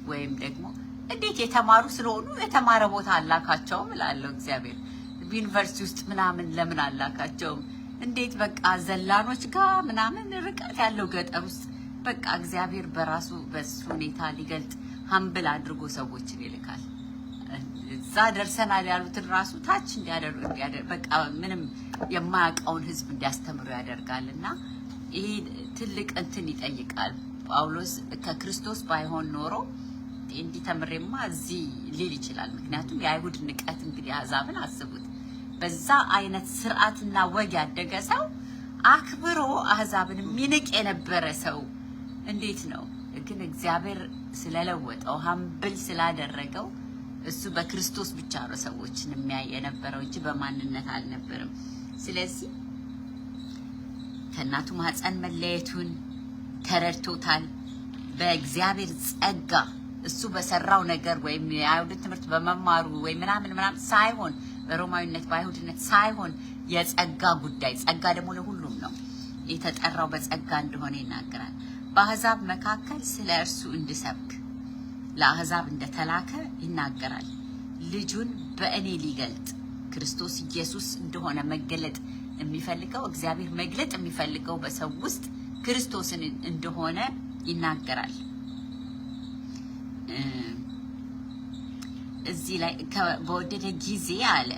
ወይም ደግሞ እንዴት የተማሩ ስለሆኑ የተማረ ቦታ አላካቸውም እላለሁ። እግዚአብሔር ዩኒቨርሲቲ ውስጥ ምናምን ለምን አላካቸውም? እንዴት በቃ ዘላኖች ጋር ምናምን ርቀት ያለው ገጠር ውስጥ በቃ እግዚአብሔር በራሱ በሱ ሁኔታ ሊገልጥ ሀምብል አድርጎ ሰዎችን ይልካል። እዛ ደርሰናል ያሉትን ራሱ ታች እንዲያደርግ በቃ ምንም የማያውቀውን ሕዝብ እንዲያስተምሩ ያደርጋል። እና ይሄ ትልቅ እንትን ይጠይቃል። ጳውሎስ ከክርስቶስ ባይሆን ኖሮ እንዲህ ተምሬማ እዚህ ሊል ይችላል። ምክንያቱም የአይሁድ ንቀት እንግዲህ አሕዛብን አስቡት። በዛ አይነት ስርዓትና ወግ ያደገ ሰው አክብሮ አሕዛብን የሚንቅ የነበረ ሰው እንዴት ነው? ግን እግዚአብሔር ስለለወጠው ሀምብል ስላደረገው እሱ በክርስቶስ ብቻ ነው ሰዎችን የሚያይ የነበረው እንጂ በማንነት አልነበረም። ስለዚህ ከእናቱ ማህፀን መለየቱን ተረድቶታል። በእግዚአብሔር ጸጋ እሱ በሰራው ነገር ወይም የአይሁድ ትምህርት በመማሩ ወይ ምናምን ሳይሆን በሮማዊነት በአይሁድነት ሳይሆን የጸጋ ጉዳይ፣ ጸጋ ደግሞ ለሁሉም ነው የተጠራው በጸጋ እንደሆነ ይናገራል። በአሕዛብ መካከል ስለ እርሱ እንድሰብክ ለአሕዛብ እንደተላከ ይናገራል። ልጁን በእኔ ሊገልጥ ክርስቶስ ኢየሱስ እንደሆነ መገለጥ የሚፈልገው እግዚአብሔር መግለጥ የሚፈልገው በሰው ውስጥ ክርስቶስን እንደሆነ ይናገራል። እዚህ ላይ በወደደ ጊዜ አለ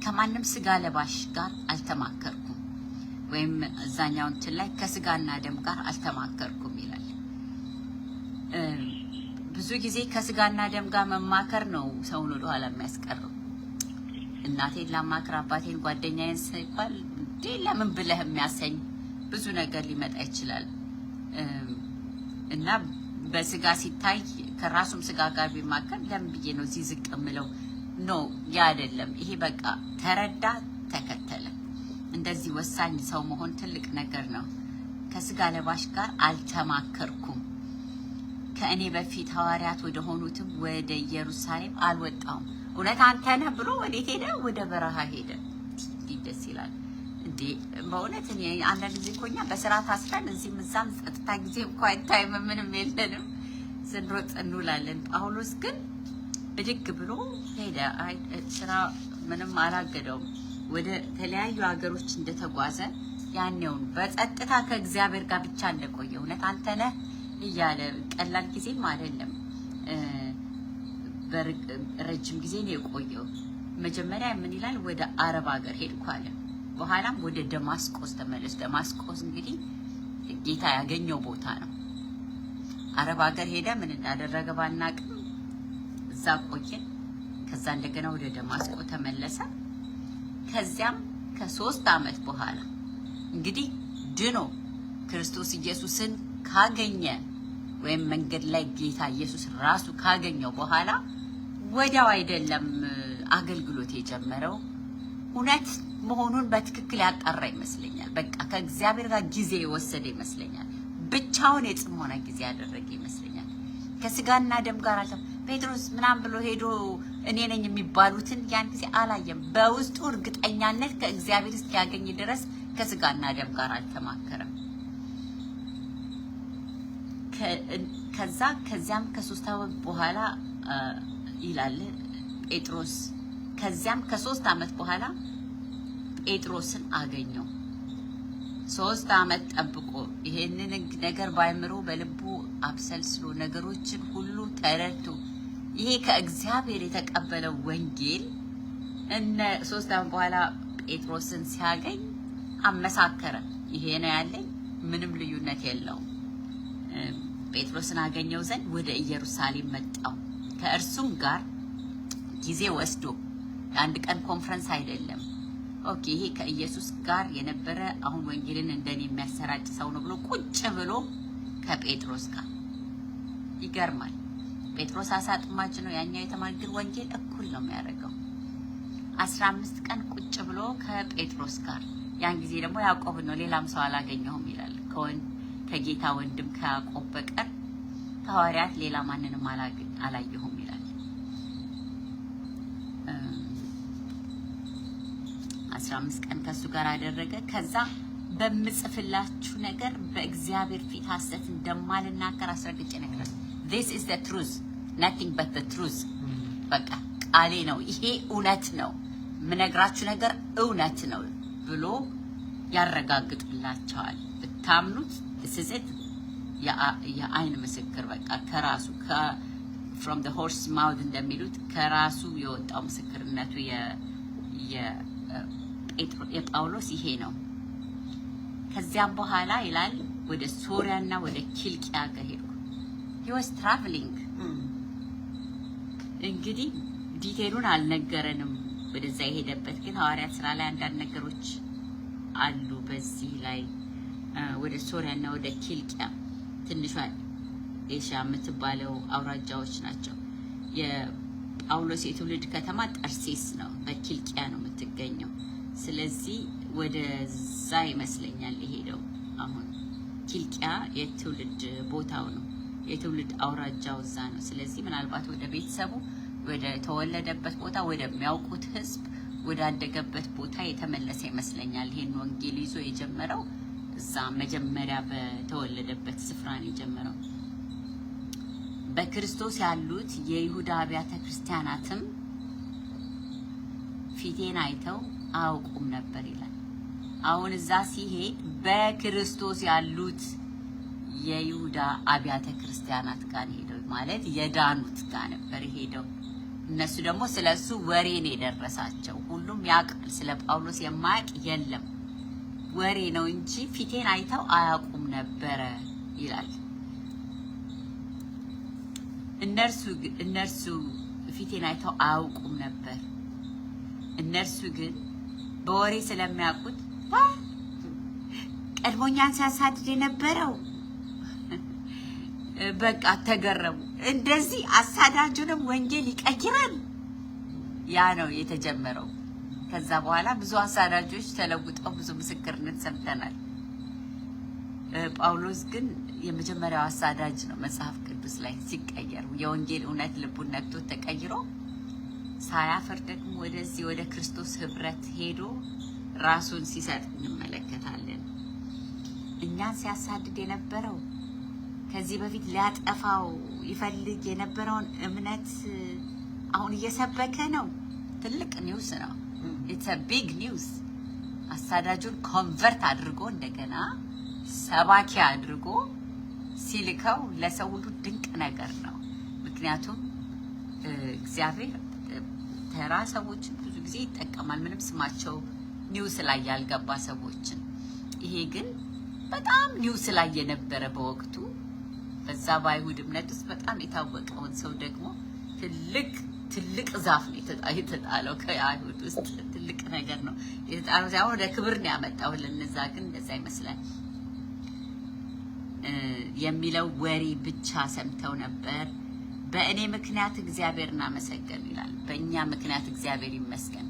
ከማንም ስጋ ለባሽ ጋር አልተማከርኩም፣ ወይም እዛኛው እንትን ላይ ከስጋና ደም ጋር አልተማከርኩም ይላል። ብዙ ጊዜ ከስጋና ደም ጋር መማከር ነው ሰውን ወደ ኋላ የሚያስቀረው። እናቴን ላማክር፣ አባቴን፣ ጓደኛዬን ሲባል እንዴ ለምን ብለህ የሚያሰኝ ብዙ ነገር ሊመጣ ይችላል። እና በስጋ ሲታይ ከራሱም ስጋ ጋር ቢማከር ለምን ብዬ ነው እዚህ ዝቅ የምለው? ኖ ያ አይደለም። ይሄ በቃ ተረዳ፣ ተከተለ። እንደዚህ ወሳኝ ሰው መሆን ትልቅ ነገር ነው። ከስጋ ለባሽ ጋር አልተማከርኩም፣ ከእኔ በፊት ሐዋርያት ወደ ሆኑትም ወደ ኢየሩሳሌም አልወጣሁም። እውነት አንተ ነህ ብሎ ወዴት ሄደ? ወደ በረሃ ሄደ። ደስ ይላል እንዴ! በእውነት እኔ አንዳንድ ጊዜ እኮ እኛ በስራ ታስረን እዚህም እዛም ጸጥታ ጊዜ እንኳን ታይም ምንም የለንም፣ ስንሮጥ እንውላለን። ጳውሎስ ግን ብድግ ብሎ ሄደ። ስራ ምንም አላገደውም። ወደ ተለያዩ ሀገሮች እንደተጓዘ ያኔውን በጸጥታ ከእግዚአብሔር ጋር ብቻ እንደቆየ እውነት አንተ ነህ እያለ ቀላል ጊዜም አይደለም፣ ረጅም ጊዜ ነው የቆየው። መጀመሪያ ምን ይላል? ወደ አረብ ሀገር ሄድኩ አለ። በኋላም ወደ ደማስቆስ ተመለስ። ደማስቆስ እንግዲህ ጌታ ያገኘው ቦታ ነው። አረብ ሀገር ሄደ። ምን እንዳደረገ ባናቅም እዛ ቆየ። ከዛ እንደገና ወደ ደማስቆ ተመለሰ። ከዚያም ከ3 ዓመት በኋላ እንግዲህ ድኖ ክርስቶስ ኢየሱስን ካገኘ ወይም መንገድ ላይ ጌታ ኢየሱስ ራሱ ካገኘው በኋላ ወዲያው አይደለም አገልግሎት የጀመረው። እውነት መሆኑን በትክክል ያጣራ ይመስለኛል። በቃ ከእግዚአብሔር ጋር ጊዜ የወሰደ ይመስለኛል። ብቻውን የጽሞና ጊዜ ያደረገ ይመስለኛል። ከስጋና ደም ጋር ጴጥሮስ ምናምን ብሎ ሄዶ እኔ ነኝ የሚባሉትን ያን ጊዜ አላየም። በውስጡ እርግጠኛነት ከእግዚአብሔር እስኪያገኝ ድረስ ከስጋና ደም ጋር አልተማከረም። ከዚያም ከ3 ዓመት በኋላ ይላል ጴጥሮስ ከዚያም ከ3 ዓመት በኋላ ጴጥሮስን አገኘው። 3 ዓመት ጠብቆ ይሄንን ነገር ባይምሮ በልቡ አብሰልስሎ ነገሮችን ሁሉ ተረድቶ ይሄ ከእግዚአብሔር የተቀበለው ወንጌል 3 ዓመት በኋላ ጴጥሮስን ሲያገኝ አመሳከረ። ይሄ ነው ያለኝ፣ ምንም ልዩነት የለውም። ጴጥሮስን አገኘው ዘንድ ወደ ኢየሩሳሌም መጣው። ከእርሱም ጋር ጊዜ ወስዶ የአንድ ቀን ኮንፈረንስ አይደለም። ኦኬ፣ ይሄ ከኢየሱስ ጋር የነበረ አሁን ወንጌልን እንደኔ የሚያሰራጭ ሰው ነው ብሎ ቁጭ ብሎ ከጴጥሮስ ጋር ይገርማል። ጴጥሮስ አሳ አጥማጅ ነው፣ ያኛው የተማግር ወንጌል እኩል ነው የሚያደርገው። 15 ቀን ቁጭ ብሎ ከጴጥሮስ ጋር። ያን ጊዜ ደግሞ ያዕቆብ ነው፣ ሌላም ሰው አላገኘሁም ይላል። ከጌታ ወንድም ከያዕቆብ በቀር ከሐዋርያት ሌላ ማንንም አላየሁም ይላል። 15 ቀን ከሱ ጋር አደረገ። ከዛ በምጽፍላችሁ ነገር በእግዚአብሔር ፊት ሐሰት እንደማልናገር አስረግጬ ነገር this is the truth nothing but the truth በቃ ቃሌ ነው፣ ይሄ እውነት ነው፣ ምነግራችሁ ነገር እውነት ነው ብሎ ያረጋግጥላቸዋል። ብታምኑት this is it የአይን ምስክር በቃ ከራሱ from the horse mouth እንደሚሉት ከራሱ የወጣው ምስክርነቱ የጳውሎስ ይሄ ነው። ከዚያም በኋላ ይላል ወደ ሶሪያና ወደ ኪልቅያ ሄድኩ። he was traveling እንግዲህ ዲቴሉን አልነገረንም ወደዛ የሄደበት፣ ግን ሐዋርያት ስራ ላይ አንዳንድ ነገሮች አሉ። በዚህ ላይ ወደ ሶሪያና ወደ ኪልቅያ ትንሿ ኤሽያ የምትባለው አውራጃዎች ናቸው። የጳውሎስ የትውልድ ከተማ ጠርሴስ ነው፣ በኪልቅያ ነው የምትገኘው። ስለዚህ ወደዛ ይመስለኛል የሄደው። አሁን ኪልቅያ የትውልድ ቦታው ነው፣ የትውልድ አውራጃው እዛ ነው። ስለዚህ ምናልባት ወደ ቤተሰቡ፣ ወደ ተወለደበት ቦታ፣ ወደሚያውቁት ሕዝብ፣ ወዳደገበት ቦታ የተመለሰ ይመስለኛል። ይሄን ወንጌል ይዞ የጀመረው እዛ መጀመሪያ በተወለደበት ስፍራ ነው የጀመረው። በክርስቶስ ያሉት የይሁዳ አብያተ ክርስቲያናትም ፊቴን አይተው አያውቁም ነበር ይላል። አሁን እዛ ሲሄድ በክርስቶስ ያሉት የይሁዳ አብያተ ክርስቲያናት ጋር ሄደው ማለት የዳኑት ጋር ነበር ሄደው። እነሱ ደግሞ ስለሱ ወሬ ነው የደረሳቸው። ሁሉም ያውቃል፣ ስለ ጳውሎስ የማያውቅ የለም። ወሬ ነው እንጂ ፊቴን አይተው አያውቁም ነበረ ይላል። እነርሱ ፊቴን አይተው አያውቁም ነበር። እነርሱ ግን በወሬ ስለሚያውቁት ቀድሞኛን ሲያሳድድ የነበረው በቃ ተገረሙ። እንደዚህ አሳዳጁንም ወንጌል ይቀይራል። ያ ነው የተጀመረው። ከዛ በኋላ ብዙ አሳዳጆች ተለውጠው ብዙ ምስክርነት ሰምተናል። ጳውሎስ ግን የመጀመሪያው አሳዳጅ ነው። መጽሐፍ ቅዱስ ላይ ሲቀየር የወንጌል እውነት ልቡን ነክቶ ተቀይሮ ሳያፈር ደግሞ ወደዚህ ወደ ክርስቶስ ህብረት ሄዶ ራሱን ሲሰጥ እንመለከታለን። እኛን ሲያሳድድ የነበረው ከዚህ በፊት ሊያጠፋው ይፈልግ የነበረውን እምነት አሁን እየሰበከ ነው። ትልቅ ኒውስ ነው። ኢትስ አ ቢግ ኒውስ። አሳዳጁን ኮንቨርት አድርጎ እንደገና ሰባኪ አድርጎ ሲልከው ለሰው ሁሉ ድንቅ ነገር ነው። ምክንያቱም እግዚአብሔር ተራ ሰዎችን ብዙ ጊዜ ይጠቀማል፣ ምንም ስማቸው ኒውስ ላይ ያልገባ ሰዎችን። ይሄ ግን በጣም ኒውስ ላይ የነበረ በወቅቱ በዛ በአይሁድ እምነት ውስጥ በጣም የታወቀውን ሰው ደግሞ ትልቅ ዛፍ ነው የተጣለው። ከአይሁድ ውስጥ ትልቅ ነገር ነው የተጣለው። ያው ወደ ክብር ነው ያመጣው። ለነዛ ግን እንደዛ ይመስላል የሚለው ወሬ ብቻ ሰምተው ነበር። በእኔ ምክንያት እግዚአብሔርን አመሰገኑ ይላል። በእኛ ምክንያት እግዚአብሔር ይመስገን።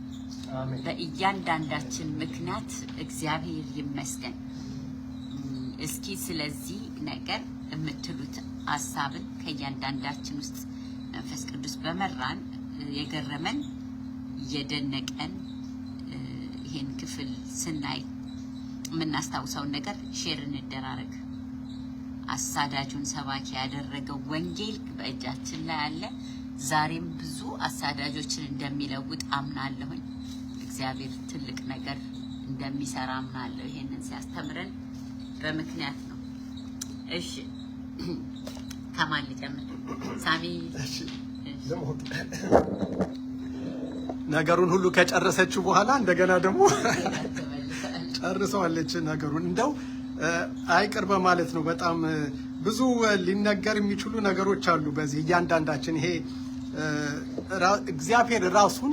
በእያንዳንዳችን ምክንያት እግዚአብሔር ይመስገን። እስኪ ስለዚህ ነገር የምትሉት ሐሳብን ከእያንዳንዳችን ውስጥ መንፈስ ቅዱስ በመራን የገረመን የደነቀን ይሄን ክፍል ስናይ የምናስታውሰውን ነገር ሼር እንደራረግ። አሳዳጁን ሰባኪ ያደረገው ወንጌል በእጃችን ላይ አለ። ዛሬም ብዙ አሳዳጆችን እንደሚለውጥ አምናለሁኝ። እግዚአብሔር ትልቅ ነገር እንደሚሰራ አምናለሁ። ይሄንን ሲያስተምረን በምክንያት ነው። እሺ ከማን ልጀምር? ሳሚ ነገሩን ሁሉ ከጨረሰችው በኋላ እንደገና ደግሞ ጨርሰዋለች ነገሩን። እንደው አይቅር በማለት ነው። በጣም ብዙ ሊነገር የሚችሉ ነገሮች አሉ በዚህ እያንዳንዳችን። ይሄ እግዚአብሔር ራሱን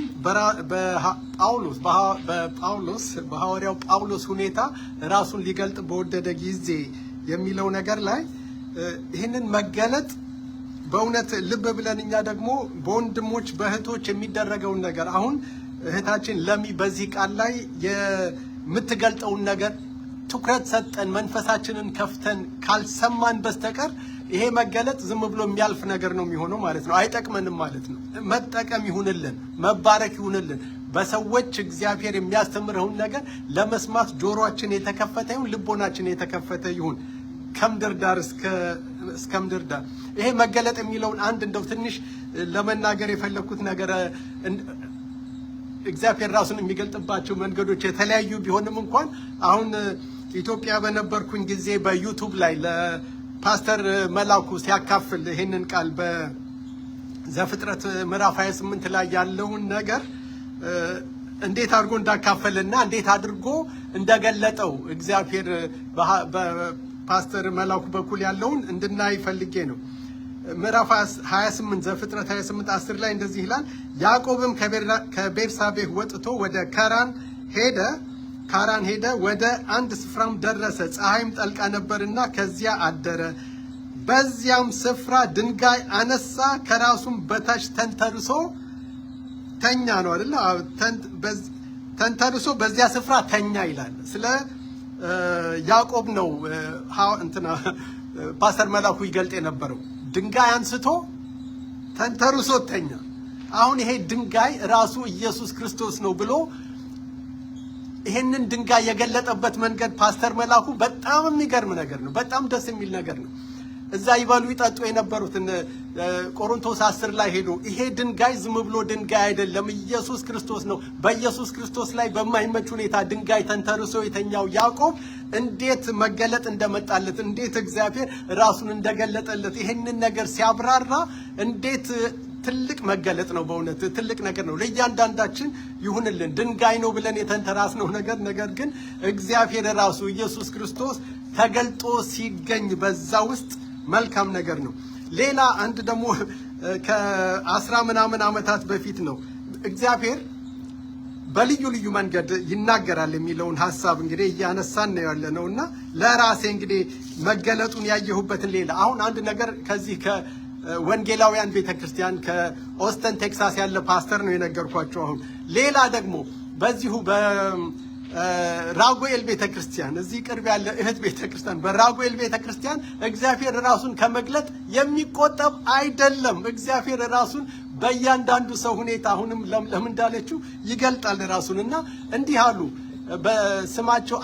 በሐዋርያው ጳውሎስ ሁኔታ ራሱን ሊገልጥ በወደደ ጊዜ የሚለው ነገር ላይ ይህንን መገለጥ በእውነት ልብ ብለን እኛ ደግሞ በወንድሞች በእህቶች የሚደረገውን ነገር አሁን እህታችን ለሚ በዚህ ቃል ላይ የምትገልጠውን ነገር ትኩረት ሰጠን መንፈሳችንን ከፍተን ካልሰማን በስተቀር ይሄ መገለጥ ዝም ብሎ የሚያልፍ ነገር ነው የሚሆነው ማለት ነው። አይጠቅመንም ማለት ነው። መጠቀም ይሁንልን፣ መባረክ ይሁንልን። በሰዎች እግዚአብሔር የሚያስተምረውን ነገር ለመስማት ጆሮአችን የተከፈተ ይሁን፣ ልቦናችን የተከፈተ ይሁን። ከምድር ዳር እስከ ምድር ዳር ይሄ መገለጥ የሚለውን አንድ እንደው ትንሽ ለመናገር የፈለኩት ነገር እግዚአብሔር ራሱን የሚገልጥባቸው መንገዶች የተለያዩ ቢሆንም እንኳን አሁን ኢትዮጵያ በነበርኩኝ ጊዜ በዩቲዩብ ላይ ለፓስተር መላኩ ሲያካፍል ይሄንን ቃል በዘፍጥረት ምዕራፍ 28 ላይ ያለውን ነገር እንዴት አድርጎ እንዳካፈለና እንዴት አድርጎ እንደገለጠው እግዚአብሔር በፓስተር መላኩ በኩል ያለውን እንድናይ ፈልጌ ነው። ምዕራፍ 28 ዘፍጥረት 28:10 ላይ እንደዚህ ይላል። ያዕቆብም ከቤርሳቤህ ወጥቶ ወደ ካራን ሄደ። ወደ አንድ ስፍራም ደረሰ። ፀሐይም ጠልቃ ነበርና ከዚያ አደረ። በዚያም ስፍራ ድንጋይ አነሳ፣ ከራሱም በታች ተንተርሶ ተኛ ነው አይደል? ተንተርሶ በዚያ ስፍራ ተኛ ይላል። ስለ ያዕቆብ ነው ፓስተር መላኩ ይገልጥ የነበረው። ድንጋይ አንስቶ ተንተርሶ ተኛ። አሁን ይሄ ድንጋይ ራሱ ኢየሱስ ክርስቶስ ነው ብሎ ይሄንን ድንጋይ የገለጠበት መንገድ ፓስተር መላኩ በጣም የሚገርም ነገር ነው። በጣም ደስ የሚል ነገር ነው። እዛ ይበሉ ይጠጡ የነበሩትን ቆሮንቶስ 10 ላይ ሄዶ ይሄ ድንጋይ ዝም ብሎ ድንጋይ አይደለም፣ ኢየሱስ ክርስቶስ ነው። በኢየሱስ ክርስቶስ ላይ በማይመች ሁኔታ ድንጋይ ተንተርሶ የተኛው ያዕቆብ እንዴት መገለጥ እንደመጣለት፣ እንዴት እግዚአብሔር ራሱን እንደገለጠለት ይሄንን ነገር ሲያብራራ እንዴት ትልቅ መገለጥ ነው። በእውነት ትልቅ ነገር ነው። ለእያንዳንዳችን ይሁንልን። ድንጋይ ነው ብለን የተንተራስነው ነገር ግን እግዚአብሔር ራሱ ኢየሱስ ክርስቶስ ተገልጦ ሲገኝ በዛ ውስጥ መልካም ነገር ነው። ሌላ አንድ ደግሞ ከ10 ምናምን ዓመታት በፊት ነው እግዚአብሔር በልዩ ልዩ መንገድ ይናገራል የሚለውን ሐሳብ እንግዲህ እያነሳን ነው ያለነውና ለራሴ እንግዲህ መገለጡን ያየሁበትን ሌላ አሁን አንድ ነገር ከዚህ ከወንጌላውያን ቤተክርስቲያን ከኦስተን ቴክሳስ ያለ ፓስተር ነው የነገርኳቸው። አሁን ሌላ ደግሞ በዚሁ ራጉኤል ቤተክርስቲያን እዚህ ቅርብ ያለ እህት ቤተክርስቲያን በራጉኤል ቤተክርስቲያን እግዚአብሔር ራሱን ከመግለጥ የሚቆጠብ አይደለም። እግዚአብሔር ራሱን በእያንዳንዱ ሰው ሁኔታ አሁንም ለምን እንዳለችው ይገልጣል ራሱንና እንዲህ አሉ። በስማቸው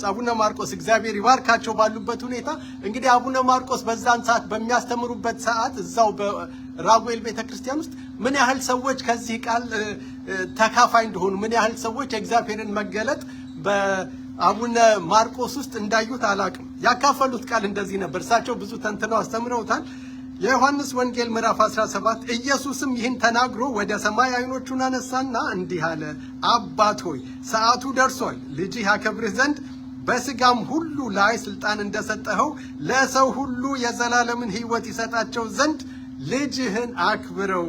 አቡነ ማርቆስ እግዚአብሔር ይባርካቸው ባሉበት ሁኔታ እንግዲህ አቡነ ማርቆስ በዛን ሰዓት በሚያስተምሩበት ሰዓት እዛው በራጉኤል ቤተክርስቲያን ውስጥ ምን ያህል ሰዎች ከዚህ ቃል ተካፋይ እንደሆኑ ምን ያህል ሰዎች የእግዚአብሔርን መገለጥ በአቡነ ማርቆስ ውስጥ እንዳዩት አላቅም። ያካፈሉት ቃል እንደዚህ ነበር። እሳቸው ብዙ ተንትነው አስተምረውታል። የዮሐንስ ወንጌል ምዕራፍ 17 ኢየሱስም ይህን ተናግሮ ወደ ሰማይ ዓይኖቹን አነሳና እንዲህ አለ፣ አባት ሆይ ሰዓቱ ደርሷል። ልጅህ ያከብርህ ዘንድ በሥጋም ሁሉ ላይ ሥልጣን እንደሰጠኸው ለሰው ሁሉ የዘላለምን ሕይወት ይሰጣቸው ዘንድ ልጅህን አክብረው።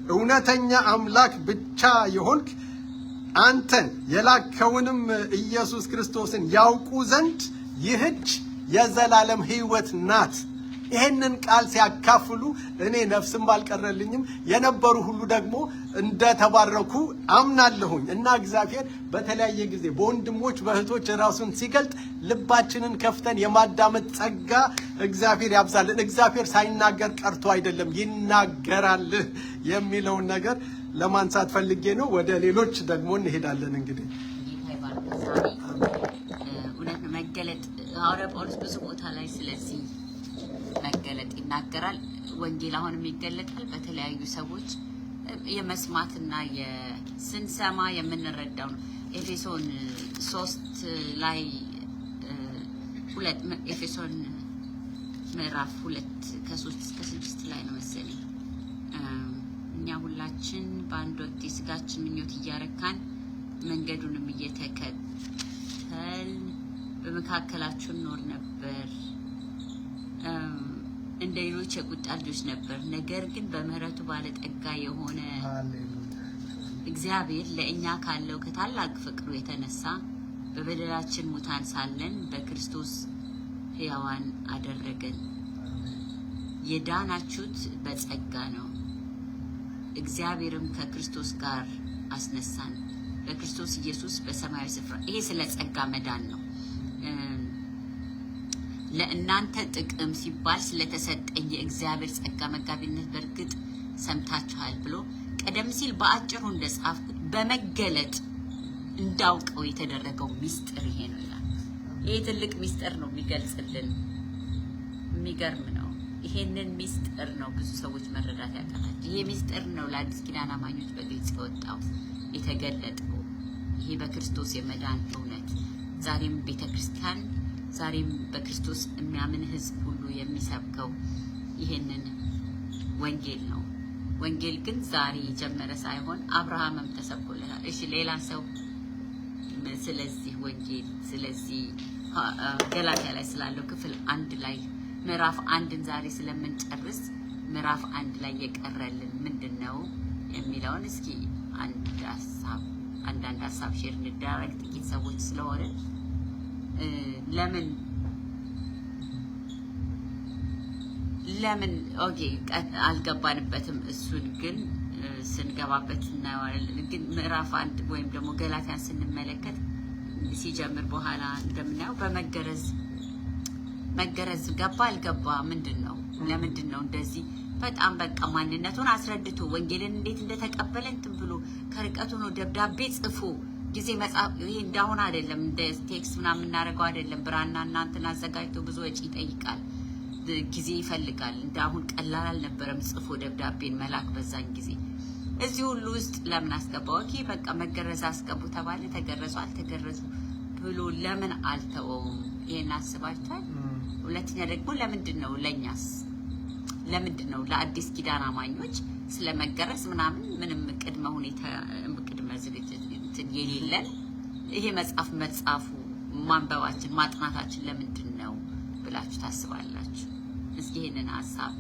እውነተኛ አምላክ ብቻ የሆንክ አንተን የላከውንም ኢየሱስ ክርስቶስን ያውቁ ዘንድ ይህች የዘላለም ሕይወት ናት። ይሄንን ቃል ሲያካፍሉ እኔ ነፍስም አልቀረልኝም የነበሩ ሁሉ ደግሞ እንደተባረኩ አምናለሁኝ። እና እግዚአብሔር በተለያየ ጊዜ በወንድሞች በእህቶች ራሱን ሲገልጥ ልባችንን ከፍተን የማዳመጥ ጸጋ እግዚአብሔር ያብዛልን። እግዚአብሔር ሳይናገር ቀርቶ አይደለም፣ ይናገራል የሚለውን ነገር ለማንሳት ፈልጌ ነው። ወደ ሌሎች ደግሞ እንሄዳለን። እንግዲህ እውነት መገለጥ ሐዋርያ ጳውሎስ ብዙ ቦታ ላይ ስለዚህ መገለጥ ይናገራል። ወንጌል አሁንም ይገለጣል በተለያዩ ሰዎች የመስማትና የስንሰማ የምንረዳው ነው። ኤፌሶን 3 ላይ ኤፌሶን ምዕራፍ 2 ከ3 እስከ 6 ላይ ነው መሰለኝ። እኛ ሁላችን በአንድ ወቅት የስጋችን ምኞት እያረካን መንገዱንም እየተከተል በመካከላችሁ ኖር ነበር። እንደ ሌሎች የቁጣ ልጆች ነበር። ነገር ግን በምህረቱ ባለጠጋ የሆነ እግዚአብሔር ለእኛ ካለው ከታላቅ ፍቅሩ የተነሳ በበደላችን ሙታን ሳለን በክርስቶስ ሕያዋን አደረገን። የዳናችሁት በጸጋ ነው። እግዚአብሔርም ከክርስቶስ ጋር አስነሳን በክርስቶስ ኢየሱስ በሰማያዊ ስፍራ። ይሄ ስለ ጸጋ መዳን ነው። ለእናንተ ጥቅም ሲባል ስለተሰጠኝ የእግዚአብሔር ጸጋ መጋቢነት በእርግጥ ሰምታችኋል ብሎ ቀደም ሲል በአጭሩ እንደጻፍኩት በመገለጥ እንዳውቀው የተደረገው ሚስጥር ይሄ ነው ይላል። ይሄ ትልቅ ሚስጥር ነው የሚገልጽልን። የሚገርም ነው። ይሄንን ሚስጥር ነው ብዙ ሰዎች መረዳት ያቃታቸው። ይሄ ሚስጥር ነው ለአዲስ ኪዳን አማኞች በግልጽ የወጣው የተገለጠው። ይሄ በክርስቶስ የመዳን እውነት ዛሬም ቤተክርስቲያን ዛሬም በክርስቶስ የሚያምን ሕዝብ ሁሉ የሚሰብከው ይሄንን ወንጌል ነው። ወንጌል ግን ዛሬ የጀመረ ሳይሆን አብርሃምም ተሰብኮለታል። እሺ ሌላ ሰው ስለዚህ ወንጌል ስለዚህ ገላትያ ላይ ስላለው ክፍል 1 ላይ ምዕራፍ 1ን ዛሬ ስለምንጨርስ ምዕራፍ 1 ላይ የቀረልን ምንድነው የሚለውን እስኪ አንዳንድ ሀሳብ ሼር እንደራረግ ጥቂት ሰዎች ስለሆነ ለምን ኦኬ አልገባንበትም። እሱን ግን ስንገባበት እናየዋለን። ግን ምዕራፍ 1 ወይም ደግሞ ገላትያን ስንመለከት ሲጀምር በኋላ እንደምናየው መገረዝ ገባ አልገባ ምንድነው? ለምንድነው እንደዚህ በጣም በቃ ማንነቱን አስረድቶ ወንጌልን እንዴት እንደተቀበለ እንትን ብሎ ከርቀቱ ነው ደብዳቤ ጽፎ ጊዜ መጻፍ። ይሄ እንዳሁን አይደለም፣ እንደ ቴክስት ምናምን የምናደርገው አይደለም። ብራና እናንተን አዘጋጅቶ ብዙ ወጪ ይጠይቃል፣ ጊዜ ይፈልጋል። እንዳሁን ቀላል አልነበረም ጽፎ ደብዳቤን መላክ በዛን ጊዜ። እዚህ ሁሉ ውስጥ ለምን አስገባው? ኦኬ በቃ መገረዝ አስገቡ ተባለ፣ ተገረዙ አልተገረዙ ብሎ ለምን አልተወውም? ይሄን አስባችኋል? ሁለተኛ ደግሞ ለምንድነው ለኛስ ለምንድነው ለአዲስ ኪዳን አማኞች ስለመገረዝ ምናምን ምንም ቅድመ ሁኔታ ቅድመ ዝግጅት የሌለን ይሄ መጽሐፍ መጻፉ ማንበባችን ማጥናታችን ለምንድን ነው ብላችሁ ታስባላችሁ? እስኪ ይሄንን ሐሳብ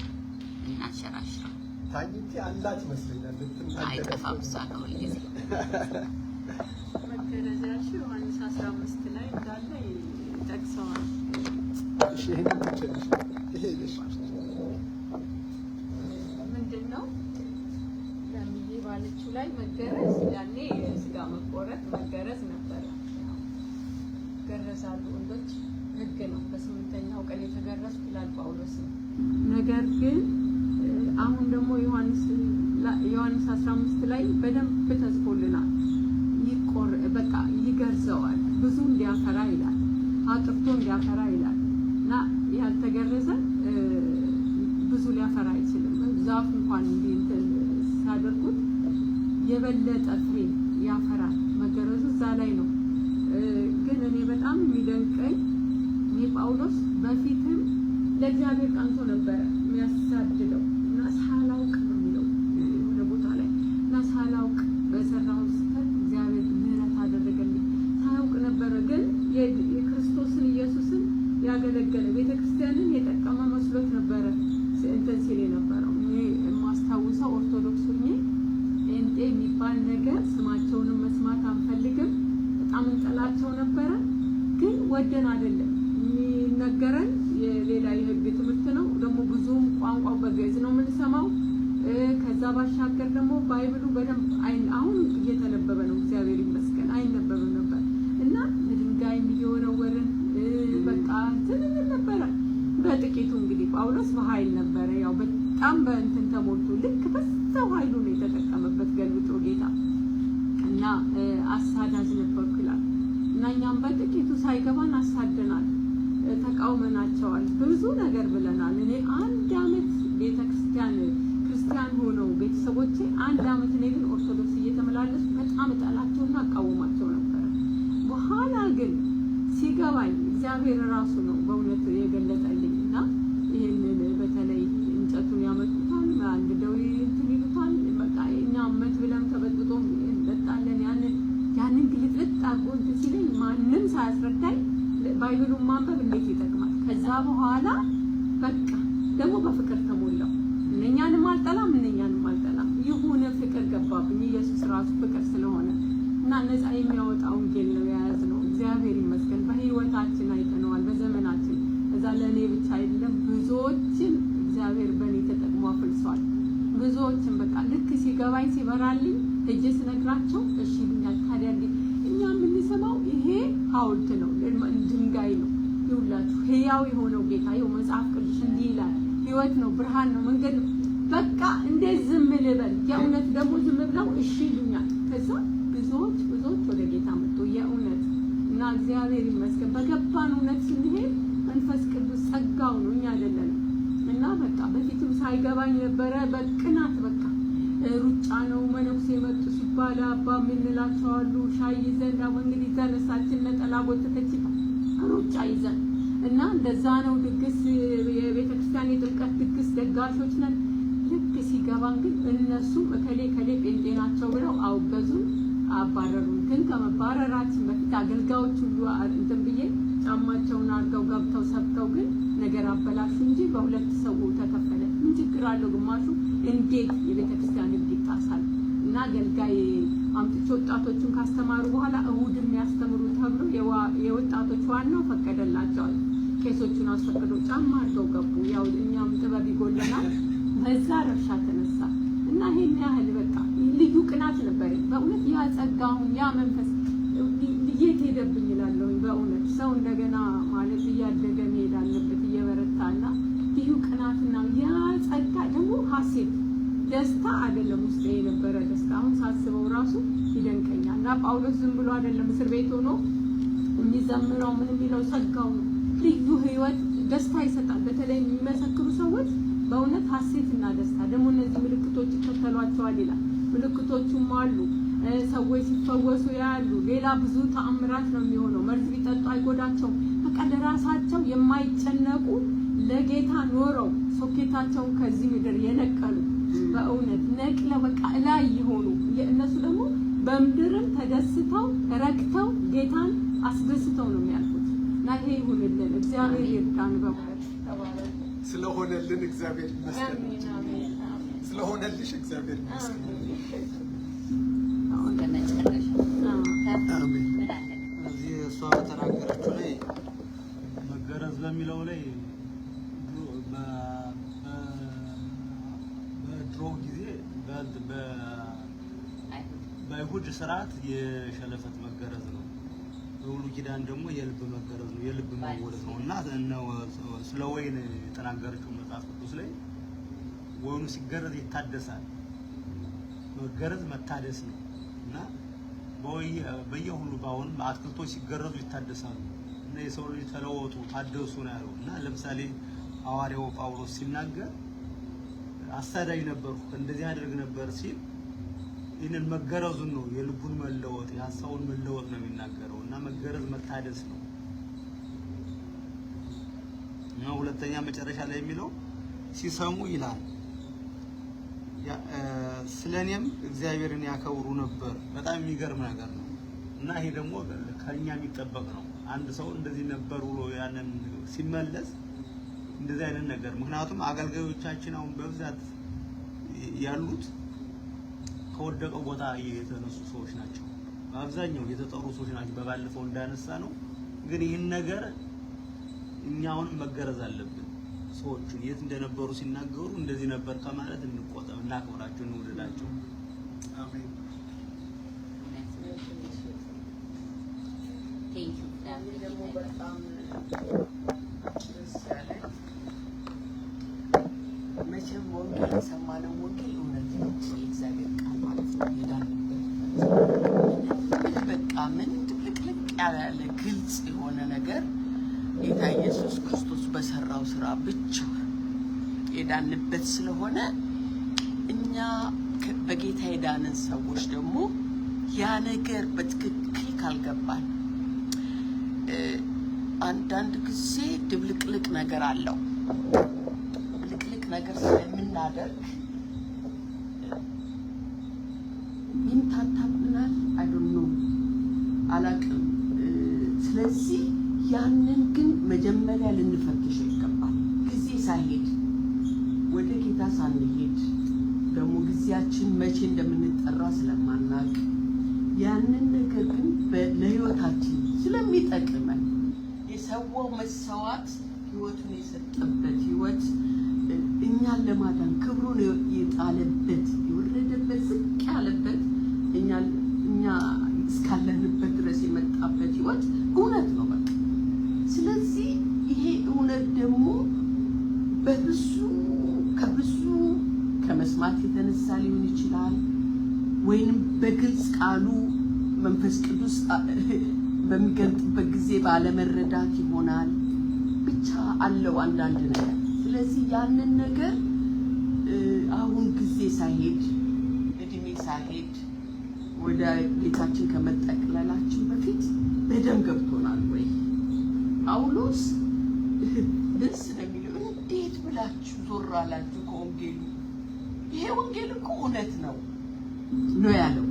እናንሸራሽረው። ታይንቲ አላት ይመስለኛል። አይጠፋም እሷ ነው ሁልጊዜ መገረዛሽ ዮሐንስ 15 ላይ እንዳለ ጠቅሰዋል። እሺ ይሄንን ብቻሽ ይሄ ምንድነው ለምዬ ባለችው ላይ መገረዝ ያኔ ስጋ መቆረጥ መገረዝ ነበር። ገረዛሉ ወንዶች ህግ ነው። በ8ኛው ቀን የተገረዝኩ ይላል ጳውሎስ። ነገር ግን አሁን ደግሞ ዮሐንስ 15 ላይ በደንብ ተጽፎልናል። በቃ ይገርዘዋል ብዙ እንዲያፈራ ይላል፣ አጥርቶ እንዲያፈራ ይላል። እና ያልተገረዘ ብዙ ሊያፈራ አይችልም። ዛፍ እንኳን እንትን ሲያደርጉት የበለጠ ፍሬ ያፈራል። መገረዙ እዛ ላይ ነው። ግን እኔ በጣም የሚደንቀኝ ጳውሎስ በፊትም ለእግዚአብሔር ቀንቶ ነበረ የሚያሳድደው እና ሳላውቅ ነው የሚለው የሆነ ቦታ ላይ እና ሳላውቅ በሰራሁት ስህተት እግዚአብሔር ምህረት አደረገልኝ። ሳያውቅ ነበረ ግን የክርስቶስን ኢየሱስን ያገለገለ ቤተክርስቲያንን የጠቀመ መስሎት ነበረ እንትን ሲል የነበረው። እኔ የማስታውሰው ኦርቶዶክስ ሆኜ ጴንጤ የሚባል ነገር ስማቸውንም መስማት አንፈልግም፣ በጣም እንጠላቸው ነበረ። ግን ወደን አይደለም የሚነገረን የሌላ የህግ ትምህርት ነው። ደግሞ ብዙም ቋንቋው በግዕዝ ነው የምንሰማው። ከዛ ባሻገር ደግሞ ባይብሉ በደንብ አሁን እየተነበበ ነው፣ እግዚአብሔር ይመስገን። አይነበብም ነበር እና ድንጋይ እየወረወርን በቃ ትንሽ ነበረ። በጥቂቱ እንግዲህ ጳውሎስ በኃይል ነበረ፣ ያው በጣም በእንትን ተሞልቶ ልክ በዛው ኃይሉ ነው የተጠቀመበት ገልብጦ ጌታ እና አሳዳጅ ነበርኩ ይላል እና እኛም በጥቂቱ ሳይገባን አሳደናል፣ ተቃውመናቸዋል፣ ብዙ ነገር ብለናል። እኔ 1 አመት ክርስቲያን ሆነው ቤተሰቦቼ 1 አመት እኔ ግን ኦርቶዶክስ እየተመላለሱ በጣም እጠላቸውና አቃወማቸው ነበር። በኋላ ግን ሲገባኝ እግዚአብሔር ራሱ ነው በእውነት የገለጠልኝና ይሄንን በተለይ እንጨቱን ያመጡታል፣ አንድ ደዌ እንትን ይሉታል። በቃ እኛ አመት ብለን ተበጥጦ እንጠጣለን። ያንን ግልጥልጥ አድርጎ እንትን ሲለኝ ማንም ሳያስረዳኝ ባይብሉን ማንበብ እንዴት ይጠቅማል። ከዛ በኋላ በቃ ደግሞ በፍቅር ተሞላው። እነኛንም አልጠላም የሆነ ፍቅር ገባብኝ። ኢየሱስ ራሱ ፍቅር ስለሆነ እና ነፃ የሚያወጣ ወንጌል ነው የያዝነው። እግዚአብሔር ይመስገን በህይወታችን አይተነዋል፣ በዘመናችን። እዛ ለእኔ ብቻ አይደለም ብዙዎችን እግዚአብሔር በእኔ ተጠቅሞ አፍልሷል። ብዙዎችን በቃ ልክ ሲገባኝ ሲበራልኝ እጄ ስነግራቸው እሺ ይሉኛል። ታዲያ እኛ የምንሰማው ይሄ ሐውልት ነው፣ ድንጋይ ነው። ይውላችሁ ህያው የሆነው ጌታ ይኸው መጽሐፍ ቅዱስ እንዲህ ይላል፣ ህይወት ነው፣ ብርሃን ነው፣ መንገድ ነው። በቃ እንዴት ዝም ልበል? የእውነት ደግሞ ዝም ብለው እሺ ይሉኛል። ከዛ ብዙዎች ወደ ጌታ መጡ የእውነት እና እግዚአብሔር ይመስገን በገባን እውነት ስንሄድ መንፈስ ቅዱስ ጸጋው ነው፣ እኛ አይደለንም። እና በቃ በፊትም ሳይገባኝ ነበረ በቅናት በቃ ሩጫ ነው። መነኩሴ መጡ ሲባል አባ የምንላቸው አሉ። ሻይ ይዘን ደግሞ እንግዲህ ተነሳችን ነጠላ ጎተተች ሩጫ ይዘን እና እንደዛ ነው ድግስ፣ የቤተክርስቲያን የጥምቀት ድግስ ደጋሾች ነን። ልክ ሲገባን ግን እነሱም እከሌ ጴንጤ ናቸው ብለው አውገዙን፣ አባረሩን። ግን ከመባረራችን በፊት አገልጋዮች ሁሉ እንትን ብዬ ጫማቸውን አድርገው ገብተው ሰብተው ግን ነገር አበላሹ እንጂ በሁለት ሰው ተከፈለ። ምን ችግር አለው? ግማሹ እንዴት የቤተክርስቲያን ሕግ ይጣሳል? እና አገልጋይ አምጥቼ ወጣቶቹን ካስተማሩ በኋላ እሁድ የሚያስተምሩ ተብሎ የወጣቶች ዋናው ፈቀደላቸዋል። ቄሶቹን አስፈቅዶ ጫማ አድርገው ገቡ። ያው እኛም ጥበብ ይጎለናል። በዛ ረብሻ ተነሳ እና ይሄን ያህል በቃ ልዩ ቅናት ነበር በእውነት። ያ ጸጋውን ያ መንፈስ የት ሄደብኝ እላለሁ በእውነት። ሰው እንደገና ማለት እያደገ መሄድ አለበት እየበረታና ልዩ ቅናትና ያ ጸጋ ደግሞ ሐሴት ደስታ አይደለም ውስጥ የነበረ ደስታ። አሁን ሳስበው ራሱ ይደንቀኛል። እና ጳውሎስ ዝም ብሎ አይደለም እስር ቤት ሆኖ የሚዘምረው ምን የሚለው ጸጋው ልዩ ህይወት ደስታ ይሰጣል። በተለይ የሚመሰክሩ ሰዎች በእውነት ሐሴትና ደስታ ደግሞ እነዚህ ምልክቶች ይከተሏቸዋል ይላል። ምልክቶቹም አሉ። ሰዎች ሲፈወሱ ያሉ፣ ሌላ ብዙ ተአምራት ነው የሚሆነው። መርዝ ቢጠጡ አይጎዳቸውም። በቃ ለራሳቸው የማይጨነቁ ለጌታ ኖረው ሶኬታቸውን ከዚህ ምድር የነቀሉ በእውነት ነቅለው በቃ ላይ ይሆኑ። እነሱ ደግሞ በምድርም ተደስተው ረክተው ጌታን አስደስተው ነው የሚያልፉት። እና ይሄ ይሁንልን፣ እግዚአብሔር ይርዳን። በእውነት ስለሆነልን እግዚአብሔር ይመስገን። ስለሆነልሽ እግዚአብሔር ይመስገን። አሁን ለመጨረሻ አሜን። እዚህ እሷ በተናገረችው ላይ መገረዝ በሚለው ላይ በድሮ ጊዜ በአይሁድ ስርዓት የሸለፈት መገረዝ ነው። በብሉይ ኪዳን ደግሞ የልብ መገረዝ ነው፣ የልብ መወለድ ነው። እና ስለ ወይን የተናገረችው መጽሐፍ ቅዱስ ላይ ወይኑ ሲገረዝ ይታደሳል። መገረዝ መታደስ ነው እና በየሁሉ ባሁን አትክልቶች ሲገረዙ ይታደሳሉ። እና የሰው ልጅ ተለወጡ ታደሱ ነው ያለው። እና ለምሳሌ ሐዋርያው ጳውሎስ ሲናገር አሳዳጅ ነበርኩ እንደዚህ አድርግ ነበር ሲል ይህንን መገረዙን ነው የልቡን መለወጥ የሐሳቡን መለወጥ ነው የሚናገረው። እና መገረዝ መታደስ ነው። ነው። ሁለተኛ መጨረሻ ላይ የሚለው ሲሰሙ ይላል ስለኔም እግዚአብሔርን ያከብሩ ነበር። በጣም የሚገርም ነገር ነው እና ይሄ ደግሞ ከኛ የሚጠበቅ ነው። አንድ ሰው እንደዚህ ነበር ብሎ ያንን ሲመለስ እንደዚህ አይነት ነገር ምክንያቱም አገልጋዮቻችን አሁን በብዛት ያሉት ከወደቀው ቦታ የተነሱ ሰዎች ናቸው። አብዛኛው የተጠሩ ሰዎች ናቸው። በባለፈው እንዳነሳ ነው። ግን ይህን ነገር እኛውን መገረዝ አለብን። ሰዎቹ የት እንደነበሩ ሲናገሩ እንደዚህ ነበር ከማለት እንቆጠብ፣ እናክብራቸው፣ እንውደዳቸው። አሜን። ደግሞ በጣም ደስ ያለኝ መቼም ወንጌል የሰማነው ወንጌል እውነት ነው። የእግዚአብሔር ቃል ማለት ነው። የዳንበት በቃ ምን ድብልቅልቅ ያለ ግልጽ የሆነ ነገር ጌታ ኢየሱስ ክርስቶስ በሰራው ስራ ብቻ የዳንበት ስለሆነ እኛ በጌታ የዳንን ሰዎች ደግሞ ያ ነገር በትክክል ካልገባን አንዳንድ ጊዜ ድብልቅልቅ ነገር አለው። ድብልቅልቅ ነገር ስለምናደርግ ይምታታብናል። አይ ዶንት ኖ አላውቅም። ስለዚህ ያንን ግን መጀመሪያ ልንፈትሽ ይገባል። ጊዜ ሳይሄድ ወደ ጌታ ሳንሄድ ደግሞ ጊዜያችን መቼ እንደምንጠራ ስለማናውቅ ያንን ነገር ግን ለህይወታችን ስለሚጠቅመን የሰዋው መስዋዕት ህይወቱን የሰጠበት ህይወት እኛን ለማዳን ክብሩን የጣለበት የወረደበት ዝቅ ያለበት እኛ እስካለንበት ድረስ የመጣበት ህይወት እውነት ነው በቃ። ስለዚህ ይሄ እውነት ደግሞ ከብዙ ከመስማት የተነሳ ሊሆን ይችላል፣ ወይንም በግልጽ ቃሉ መንፈስ ቅዱስ በሚገልጥበት ጊዜ ባለመረዳት ይሆናል። ብቻ አለው አንዳንድ ነገር። ስለዚህ ያንን ነገር አሁን ጊዜ ሳይሄድ እድሜ ሳይሄድ ወደ ቤታችን ከመጠቅለላችን በፊት በደም ገብቶናል ወይ? ጳውሎስ ደስ ነው የሚለው እንዴት ብላችሁ ዞር አላችሁ ከወንጌሉ? ይሄ ወንጌል እኮ እውነት ነው ያለው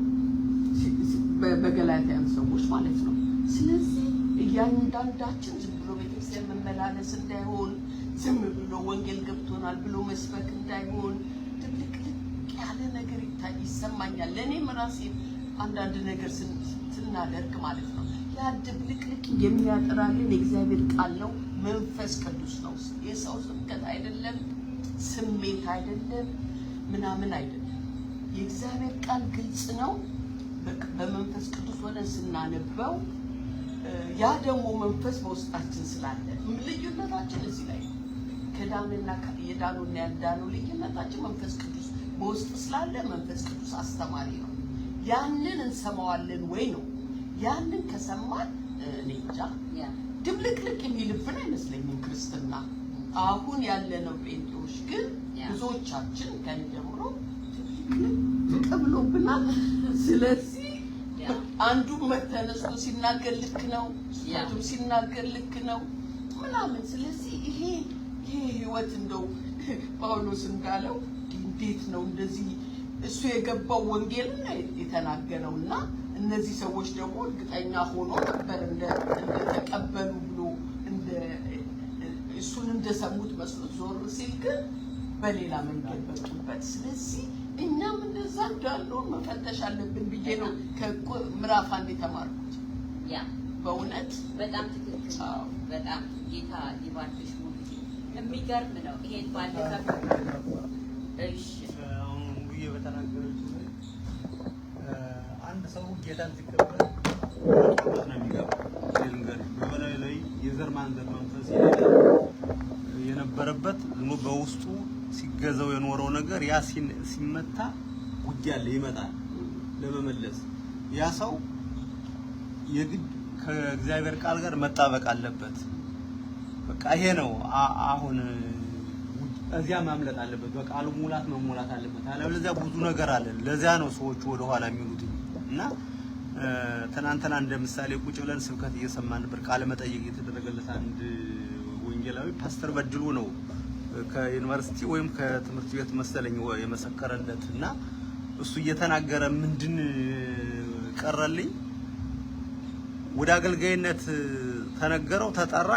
በገላትያን ሰዎች ማለት ነው። ስለዚህ እያንዳንዳችን ዝም ብሎ ቤተክርስቲያን መመላለስ እንዳይሆን፣ ዝም ብሎ ወንጌል ገብቶናል ብሎ መስበክ እንዳይሆን፣ ድብልቅልቅ ያለ ነገር ይሰማኛል። ለእኔም ራሴ አንዳንድ ነገር ስናደርግ ማለት ነው ያ ድብልቅልቅ የሚያጠራልን የእግዚአብሔር ቃል ነው፣ መንፈስ ቅዱስ ነው። የሰው ስብከት አይደለም፣ ስሜት አይደለም፣ ምናምን አይደለም። የእግዚአብሔር ቃል ግልጽ ነው። በመንፈስ ቅዱስ ሆነን ስናነበው ያ ደግሞ መንፈስ በውስጣችን ስላለ ልዩነታችን እዚህ ላይ ከዳንና የዳኑና ያልዳኑ ልዩነታችን መንፈስ ቅዱስ በውስጥ ስላለ መንፈስ ቅዱስ አስተማሪ ነው። ያንን እንሰማዋለን ወይ ነው። ያንን ከሰማን እኔ እንጃ ድብልቅልቅ የሚልብን አይመስለኝም ክርስትና። አሁን ያለነው ጴንጤዎች ግን ብዙዎቻችን ከኔ ጀምሮ ድብልቅልቅ ብሎብናል። ስለዚህ አንዱ ተነስቶ ሲናገር ልክ ነው፣ አንዱ ሲናገር ልክ ነው ምናምን። ስለዚህ ይሄ ህይወት እንደው ጳውሎስ እንዳለው እንዴት ነው እንደዚህ እሱ የገባው ወንጌልን የተናገረውና እነዚህ ሰዎች ደግሞ እርግጠኛ ሆኖ ነበር እንደተቀበሉ ብሎ እሱን እንደሰሙት መስሎት ዞር ሲል ግን በሌላ መንገድ መጡበት። ስለዚህ እኛም እንደዛ እንዳልሆን መፈተሽ አለብን ብዬ ነው ከምዕራፍ 1 የተማርኩት። ያ በእውነት በጣም ትክክል ነው። በጣም ጌታ ይባርክሽ። የሚገርም ነው። ይሄን ባለፈው እሺ አሁን ሙዬ በተናገረችው ላይ አንድ ሰው ጌታን ሲቀበል ነው የሚገባው። ልንገር በበላይ ላይ የዘር ማንዘር መንፈስ የነበረበት ዝም በውስጡ ሲገዛው የኖረው ነገር ያ ሲመታ ውጊያ አለ ይመጣል ለመመለስ። ያ ሰው የግድ ከእግዚአብሔር ቃል ጋር መጣበቅ አለበት። በቃ ይሄ ነው አሁን እዚያ ማምለጥ አለበት። በቃሉ ሙላት መሞላት አለበት። አለበለዚያ ብዙ ነገር አለ። ለዚያ ነው ሰዎች ወደ ኋላ የሚሉት እና ትናንትና እንደምሳሌ ቁጭ ብለን ስብከት እየሰማን ነበር። ቃለ መጠይቅ የተደረገለት አንድ ወንጌላዊ ፓስተር በድሉ ነው ከዩኒቨርሲቲ ወይም ከትምህርት ቤት መሰለኝ የመሰከረለትና እሱ እየተናገረ ምንድን ቀረልኝ ወደ አገልጋይነት ተነገረው ተጠራ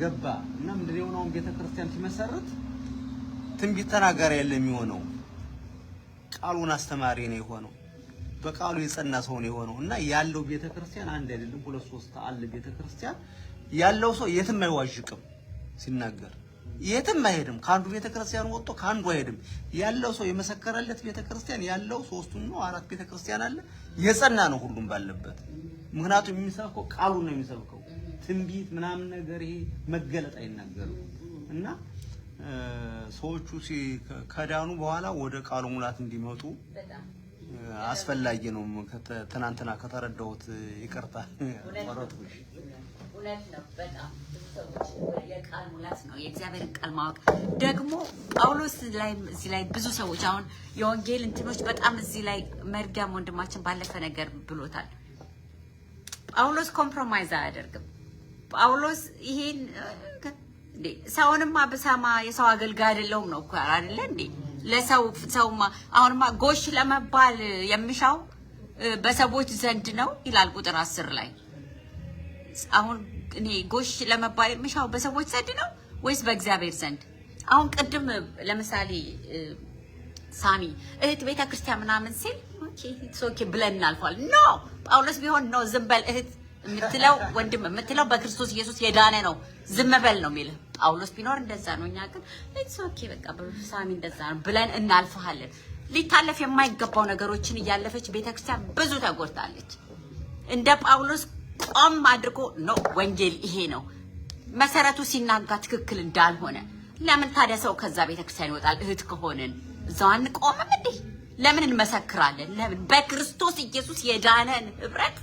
ገባ እና ምንድነው ነው ቤተክርስቲያን ሲመሰረት ትንቢት ተናጋሪ ያለ የሚሆነው ቃሉን አስተማሪ ነው የሆነው በቃሉ የጸና ሰው ነው የሆነው እና ያለው ቤተክርስቲያን አንድ አይደለም ሁለት ሶስት አለ ቤተክርስቲያን ያለው ሰው የትም አይዋዥቅም ሲናገር የትም አይሄድም ካንዱ ቤተክርስቲያን ወጥቶ ካንዱ አይሄድም ያለው ሰው የመሰከረለት ቤተክርስቲያን ያለው ሶስቱን ነው አራት ቤተክርስቲያን አለ የጸና ነው ሁሉም ባለበት ምክንያቱም የሚሰብከው ቃሉን ነው የሚሰብከው ትንቢት ምናምን ነገር ይሄ መገለጥ አይናገርም እና ሰዎቹ ከዳኑ በኋላ ወደ ቃሉ ሙላት እንዲመጡ አስፈላጊ ነው ትናንትና ከተረዳሁት ይቅርታ ወረጥኩሽ እውነት ነው በጣም ሰዎች የቃል ሙላት ነው የእግዚአብሔር ቃል ማወቅ ደግሞ ጳውሎስ ላይ እዚህ ላይ ብዙ ሰዎች አሁን የወንጌል እንትኖች በጣም እዚህ ላይ መርጋም ወንድማችን ባለፈ ነገር ብሎታል ጳውሎስ ኮምፕሮማይዝ አያደርግም ጳውሎስ ይሄን ሰውንማ በሰማ የሰው አገልጋይ አይደለም ነው እኮ አይደለ እንዴ ለሰው ሰውማ አሁንማ ጎሽ ለመባል የሚሻው በሰዎች ዘንድ ነው ይላል ቁጥር 10 ላይ አሁን እኔ ጎሽ ለመባል የሚሻው በሰዎች ዘንድ ነው ወይስ በእግዚአብሔር ዘንድ አሁን ቅድም ለምሳሌ ሳሚ እህት ቤተ ክርስቲያን ምናምን ሲል ኦኬ ብለን እናልፋል ኖ ጳውሎስ ቢሆን ነው ዝም በል እህት የምትለው ወንድም የምትለው በክርስቶስ ኢየሱስ የዳነ ነው ዝም በል ነው የሚለው ጳውሎስ ቢኖር እንደዛ ነው እኛ ግን ኢትስ ኦኬ በቃ በሳሚ እንደዛ ነው ብለን እናልፋለን ሊታለፍ የማይገባው ነገሮችን እያለፈች ቤተክርስቲያን ብዙ ተጎድታለች እንደ ጳውሎስ ቆም አድርጎ ነው ወንጌል ይሄ ነው መሰረቱ ሲናጋ ትክክል እንዳልሆነ ለምን ታዲያ ሰው ከዛ ቤተክርስቲያን ይወጣል እህት ከሆነን ዛን ቆመም እንዴ ለምን እንመሰክራለን ለምን በክርስቶስ ኢየሱስ የዳነን ህብረት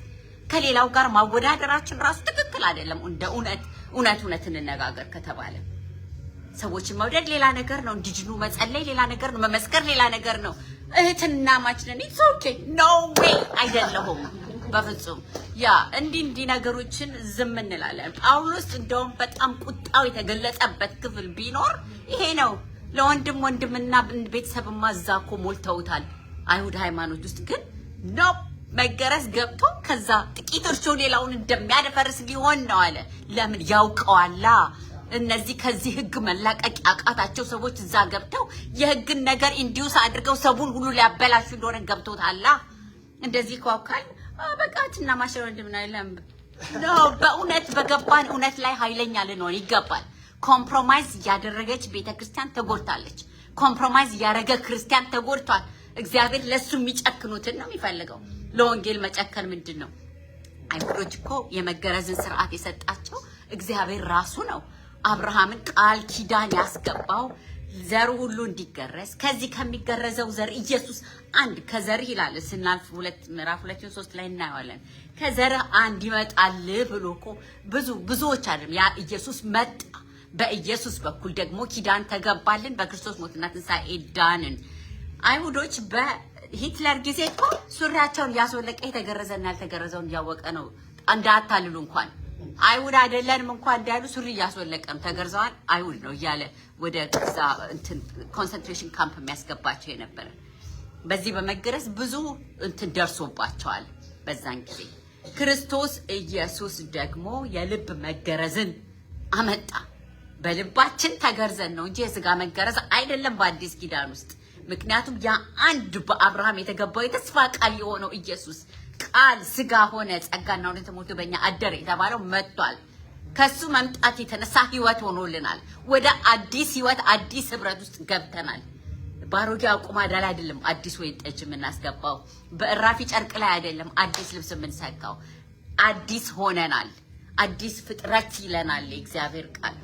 ከሌላው ጋር ማወዳደራችን ራሱ ትክክል አይደለም እንደ እውነት እንነጋገር ከተባለ ሰዎችን መውደድ ሌላ ነገር ነው እንዲጅኑ መጸለይ ሌላ ነገር ነው መመስከር ሌላ ነገር ነው እህትና ማችነን ኢትስ ኦኬ ኖ ዌይ አይደለም በፍጹም ያ እንዲህ ነገሮችን ዝም እንላለን ጳውሎስ እንደውም በጣም ቁጣው የተገለጸበት ክፍል ቢኖር ይሄ ነው ለወንድምና ቤተሰብማ ዛኮ ሞልተውታል አይሁድ ሃይማኖት ውስጥ ግን ኖ መገረስ ገብቶ ከዛ ጥቂት እርሾ ሌላውን እንደሚያደፈርስ ሊሆን ነው አለ ለምን ያውቀዋላ እነዚህ ከዚህ ህግ መላቀቅ ያቃታቸው ሰዎች እዛ ገብተው የህግን ነገር ኢንዲዩስ አድርገው ሰውን ሁሉ ሊያበላሹ እንደሆነ ገብቶታላ እንደዚህ ቋውቃል በቃትና ማሸር እንደምናይለም ነው በእውነት በገባን እውነት ላይ ኃይለኛ ልንሆን ይገባል ኮምፕሮማይዝ ያደረገች ቤተክርስቲያን ተጎድታለች ኮምፕሮማይዝ ያደረገ ክርስቲያን ተጎድቷል እግዚአብሔር ለሱ የሚጨክኑትን ነው የሚፈልገው ለወንጌል መጨከን ምንድነው አይሁዶች እኮ የመገረዝን ስርዓት የሰጣቸው እግዚአብሔር ራሱ ነው አብርሃምን ቃል ኪዳን ያስገባው ዘሩ ሁሉ እንዲገረዝ ከዚህ ከሚገረዘው ዘር ኢየሱስ አንድ ከዘር ይላል ስናልፍ ምዕራፍ 2:3 ላይ እናያለን ከዘር አንድ ይመጣል ብሎኮ ብዙዎች አይደለም ያ ኢየሱስ መጣ በኢየሱስ በኩል ደግሞ ኪዳን ተገባልን በክርስቶስ ሞትና ትንሣኤ ዳንን አይሁዶች በሂትለር ጊዜ እኮ ሱሪያቸውን ያስወለቀ የተገረዘና ያልተገረዘውን ያወቀ ነው እንዳታልሉ እንኳን አይሁድ አይደለንም እንኳን እንዳሉ ሱሪ ያስወለቀም ተገርዘዋል አይሁድ ነው እያለ ወደ ከዛ እንትን ኮንሰንትሬሽን ካምፕ የሚያስገባቸው የነበረ በዚህ በመገረዝ ብዙ እንትን ደርሶባቸዋል በዛን ጊዜ ክርስቶስ ኢየሱስ ደግሞ የልብ መገረዝን አመጣ በልባችን ተገርዘን ነው እንጂ የሥጋ መገረዝ አይደለም በአዲስ ኪዳን ውስጥ ምክንያቱም ያ አንድ በአብርሃም የተገባው የተስፋ ቃል የሆነው ኢየሱስ ቃል ሥጋ ሆነ ጸጋና እውነት ሞልቶ በእኛ አደረ የተባለው መጥቷል ከሱ መምጣት የተነሳ ህይወት ሆኖልናል ወደ አዲስ ህይወት አዲስ ህብረት ውስጥ ገብተናል ባሮጌ አቁማዳ ላይ አይደለም አዲስ ወይ ጠጅ የምናስገባው በእራፊ ጨርቅ ላይ አይደለም አዲስ ልብስ የምንሰካው አዲስ ሆነናል አዲስ ፍጥረት ይለናል እግዚአብሔር ቃል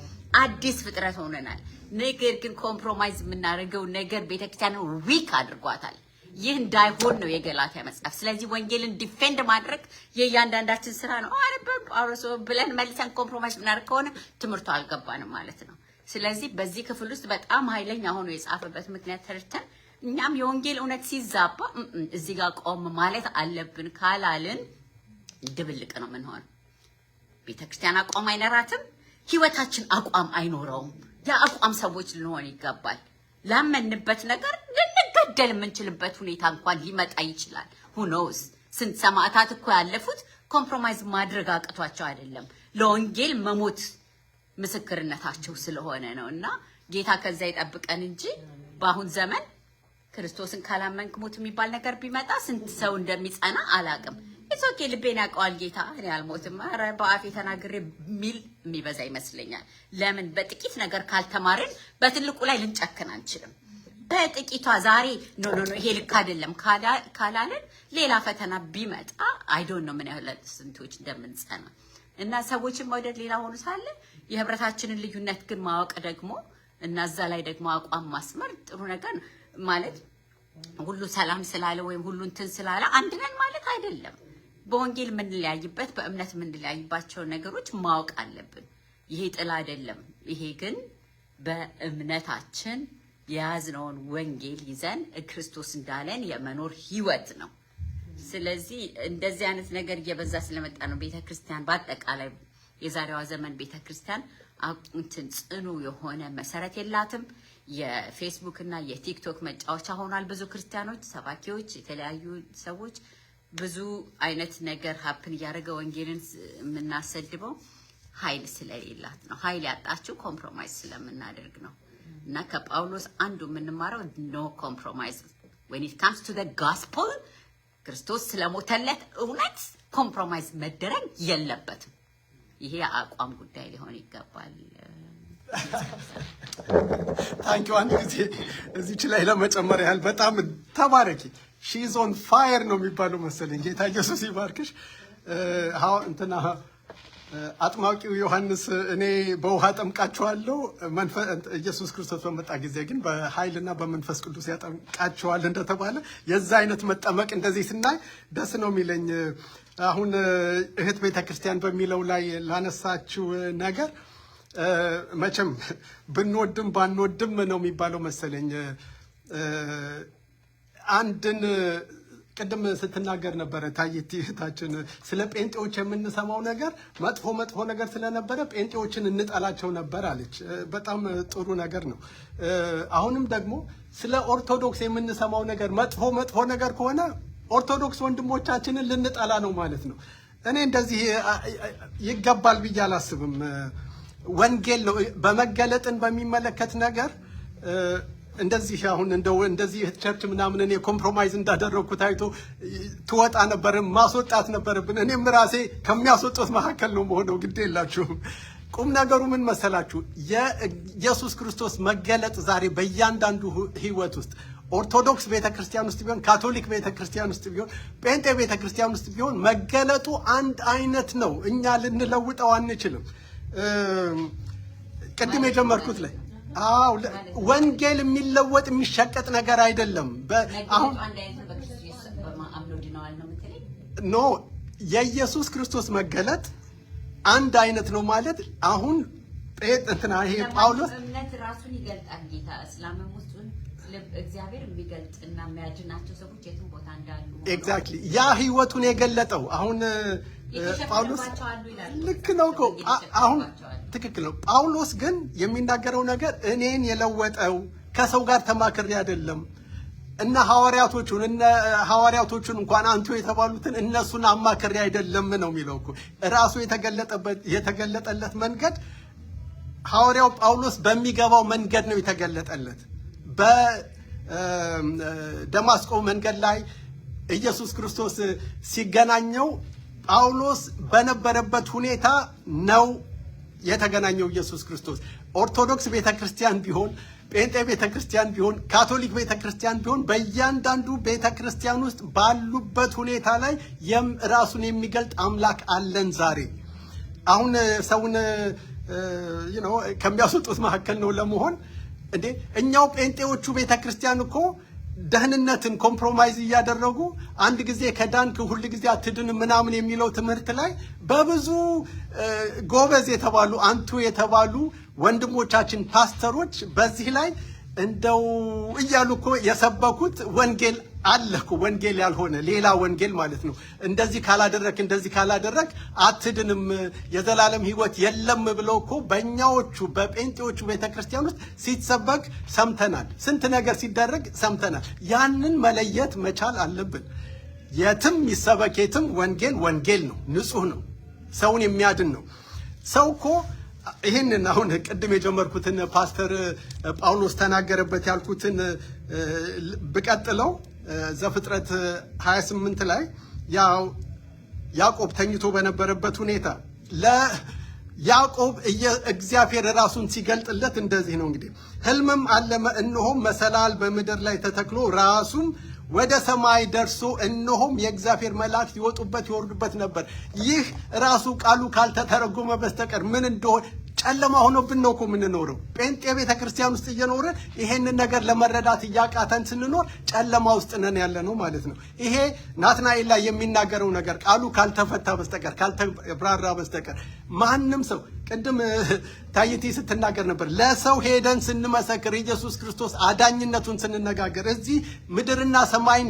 አዲስ ፍጥረት ሆነናል ነገር ግን ኮምፕሮማይዝ የምናደርገው ነገር ቤተክርስቲያንን ዊክ አድርጓታል ይህ እንዳይሆን ነው የገላትያ መጽሐፍ ስለዚህ ወንጌልን ዲፌንድ ማድረግ የእያንዳንዳችን ስራ ነው ጳውሎስ ብለን መልሰን ኮምፕሮማይዝ ምናደርግ ከሆነ ትምህርቱ አልገባንም ማለት ነው ስለዚህ በዚህ ክፍል ውስጥ በጣም ኃይለኛ ሆኖ የጻፈበት ምክንያት ተርተን እኛም የወንጌል እውነት ሲዛባ እዚህ ጋር ቆም ማለት አለብን ካላልን ድብልቅ ነው ምን ሆነ ቤተክርስቲያን አቆም አይነራትም ህይወታችን አቋም አይኖረውም። የአቋም ሰዎች ልንሆን ይገባል። ላመንበት ነገር ልንገደል የምንችልበት ሁኔታ እንኳን ሊመጣ ይችላል። ሁኖስ ስንት ሰማዕታት እኮ ያለፉት ኮምፕሮማይዝ ማድረግ አቅቷቸው አይደለም፣ ለወንጌል መሞት ምስክርነታቸው ስለሆነ ነው። እና ጌታ ከዛ ይጠብቀን እንጂ በአሁን ዘመን ክርስቶስን ካላመንክ ሞት የሚባል ነገር ቢመጣ ስንት ሰው እንደሚጸና አላቅም። እሶኬ ልቤን ያውቀዋል ጌታ፣ እኔ አልሞትም፣ ኧረ በአፌ ተናግሬ ሚል የሚበዛ ይመስለኛል። ለምን በጥቂት ነገር ካልተማርን በትልቁ ላይ ልንጨክን አንችልም። በጥቂቷ ዛሬ ኖ ይሄ ልክ አይደለም ካላልን ሌላ ፈተና ቢመጣ አይዶን ነው ምን ያህል ስንቶች እንደምንጸና እና ሰዎችን መውደድ ሌላ ሆኖ ሳለ የህብረታችንን ልዩነት ግን ማወቅ ደግሞ እና እዛ ላይ ደግሞ አቋም ማስመር ጥሩ ነገር ማለት ሁሉ ሰላም ስላለ ወይም ሁሉ እንትን ስላለ አንድ ነን ማለት አይደለም። በወንጌል የምንለያይበት በእምነት የምንለያይባቸው ነገሮች ማወቅ አለብን። ይሄ ጥላ አይደለም። ይሄ ግን በእምነታችን የያዝነውን ወንጌል ይዘን ክርስቶስ እንዳለን የመኖር ህይወት ነው። ስለዚህ እንደዚህ አይነት ነገር እየበዛ ስለመጣ ነው ቤተክርስቲያን በአጠቃላይ የዛሬዋ ዘመን ቤተክርስቲያን እንትን ጽኑ የሆነ መሰረት የላትም። የፌስቡክ እና የቲክቶክ መጫወቻ ሆኗል። ብዙ ክርስቲያኖች፣ ሰባኪዎች፣ የተለያዩ ሰዎች ብዙ አይነት ነገር ሀፕን እያደረገ ወንጌልን የምናሰድበው ኃይል ስለሌላት ነው። ኃይል ያጣችው ኮምፕሮማይዝ ስለምናደርግ ነው። እና ከጳውሎስ አንዱ የምንማረው ኖ ኮምፕሮማይዝ when it comes to the gospel ክርስቶስ ስለሞተለት እውነት ኮምፕሮማይዝ መደረግ የለበትም። ይሄ አቋም ጉዳይ ሊሆን ይገባል። ታንኪው አንድ ጊዜ እዚች ላይ ለመጨመር ያህል በጣም ተባረኪ። ሺዝ ኦን ፋየር ነው የሚባለው መሰለኝ። ጌታ ኢየሱስ ይባርክሽ። እንትና አጥማቂው ዮሐንስ እኔ በውሃ ጠምቃችኋለሁ፣ ኢየሱስ ክርስቶስ በመጣ ጊዜ ግን በኃይልና በመንፈስ ቅዱስ ያጠምቃችኋል እንደተባለ የዛ አይነት መጠመቅ እንደዚህ ስናይ ደስ ነው የሚለኝ። አሁን እህት ቤተክርስቲያን በሚለው ላይ ላነሳችው ነገር መቼም ብንወድም ባንወድም ነው የሚባለው መሰለኝ። አንድን ቅድም ስትናገር ነበረ ታይቲ እህታችን ስለ ጴንጤዎች የምንሰማው ነገር መጥፎ ነገር ስለነበረ ጴንጤዎችን እንጠላቸው ነበር አለች። በጣም ጥሩ ነገር ነው። አሁንም ደግሞ ስለ ኦርቶዶክስ የምንሰማው ነገር መጥፎ ነገር ከሆነ ኦርቶዶክስ ወንድሞቻችንን ልንጠላ ነው ማለት ነው። እኔ እንደዚህ ይገባል ብዬ አላስብም። ወንጌል ነው በመገለጥን በሚመለከት ነገር እንደዚህ አሁን እንደዚህ ቸርች ምናምን እኔ ኮምፕሮማይዝ እንዳደረኩት አይቶ ትወጣ ነበር፣ ማስወጣት ነበርብን። እኔም ራሴ ከሚያስወጡት መካከል ነው መሆነው። ግድ የላችሁም። ቁም ነገሩ ምን መሰላችሁ? የኢየሱስ ክርስቶስ መገለጥ ዛሬ በእያንዳንዱ ህይወት ውስጥ ኦርቶዶክስ ቤተክርስቲያን ውስጥ ቢሆን፣ ካቶሊክ ቤተክርስቲያን ውስጥ ቢሆን፣ ጴንጤ ቤተክርስቲያን ውስጥ ቢሆን መገለጡ አንድ አይነት ነው። እኛ ልንለውጠው አንችልም። ቅድም የጀመርኩት ላይ ወንጌል የሚለወጥ የሚሸቀጥ ነገር አይደለም። አሁን ኖ የኢየሱስ ክርስቶስ መገለጥ አንድ አይነት ነው ማለት አሁን እንትና ይሄ ጳውሎስ እምነት ራሱን ይገልጣል። ጌታ እስላምም ውስጥ እግዚአብሔር የሚገልጥና የሚያድናቸው ሰዎች የትም ቦታ እንዳሉ ኤግዛክትሊ ያ ህይወቱን የገለጠው አሁን ጳውሎስ ልክ ነው እኮ አሁን ትክክል ነው። ጳውሎስ ግን የሚናገረው ነገር እኔን የለወጠው ከሰው ጋር ተማክሬ አይደለም እና ሐዋርያቶቹን እንኳን አንቱ የተባሉትን እነሱን አማክሬ አይደለም ነው የሚለው እኮ ራሱ የተገለጠለት መንገድ ሐዋርያው ጳውሎስ በሚገባው መንገድ ነው የተገለጠለት። በደማስቆ መንገድ ላይ ኢየሱስ ክርስቶስ ሲገናኘው ጳውሎስ በነበረበት ሁኔታ ነው የተገናኘው ኢየሱስ ክርስቶስ። ኦርቶዶክስ ቤተክርስቲያን ቢሆን፣ ጴንጤ ቤተክርስቲያን ቢሆን፣ ካቶሊክ ቤተክርስቲያን ቢሆን በእያንዳንዱ ቤተክርስቲያን ውስጥ ባሉበት ሁኔታ ላይ ራሱን የሚገልጥ አምላክ አለን። ዛሬ አሁን ሰውን ከሚያስወጡት መካከል ነው ለመሆን እንዴ እኛው ጴንጤዎቹ ቤተክርስቲያን እኮ ደህንነትን ኮምፕሮማይዝ እያደረጉ አንድ ጊዜ ከዳንክ ሁል ጊዜ አትድን ምናምን የሚለው ትምህርት ላይ በብዙ ጎበዝ የተባሉ አንቱ የተባሉ ወንድሞቻችን ፓስተሮች በዚህ ላይ እንደው እያሉ እኮ የሰበኩት ወንጌል አለ እኮ ወንጌል ያልሆነ ሌላ ወንጌል ማለት ነው። እንደዚህ ካላደረክ አትድንም፣ የዘላለም ሕይወት የለም ብለው እኮ በእኛዎቹ በጴንጤዎቹ ቤተክርስቲያን ውስጥ ሲሰበክ ሰምተናል። ስንት ነገር ሲደረግ ሰምተናል። ያንን መለየት መቻል አለብን። የትም ይሰበክ የትም ወንጌል ነው፣ ንጹህ ነው፣ ሰውን የሚያድን ነው። ሰው እኮ ይህንን አሁን ቅድም የጀመርኩትን ፓስተር ጳውሎስ ተናገረበት ያልኩትን ብቀጥለው ዘፍጥረት 28 ላይ ያዕቆብ ተኝቶ በነበረበት ሁኔታ ለያዕቆብ እግዚአብሔር ራሱን ሲገልጥለት እንደዚህ ነው እንግዲህ ህልምም አለመ፣ እነሆም መሰላል በምድር ላይ ተተክሎ ራሱም ወደ ሰማይ ደርሶ እነሆም የእግዚአብሔር መላእክት ይወጡበት ይወርዱበት ነበር። ይህ ራሱ ቃሉ ካልተተረጎመ በስተቀር ምን እንደሆነ ጨለማ ሆኖብን ነው እኮ የምንኖረው። ጴንጤ ቤተክርስቲያን ውስጥ እየኖርን ይሄንን ነገር ለመረዳት እያቃተን ስንኖር ጨለማ ውስጥ ነን ያለ ነው ማለት ነው። ይሄ ናትናኤል ላይ የሚናገረው ነገር ቃሉ ካልተፈታ በስተቀር ካልተብራራ በስተቀር ማንም ሰው ቅድም ታይቲ ስትናገር ነበር። ለሰው ሄደን ስንመሰክር ኢየሱስ ክርስቶስ አዳኝነቱን ስንነጋገር እዚህ ምድርና ሰማይን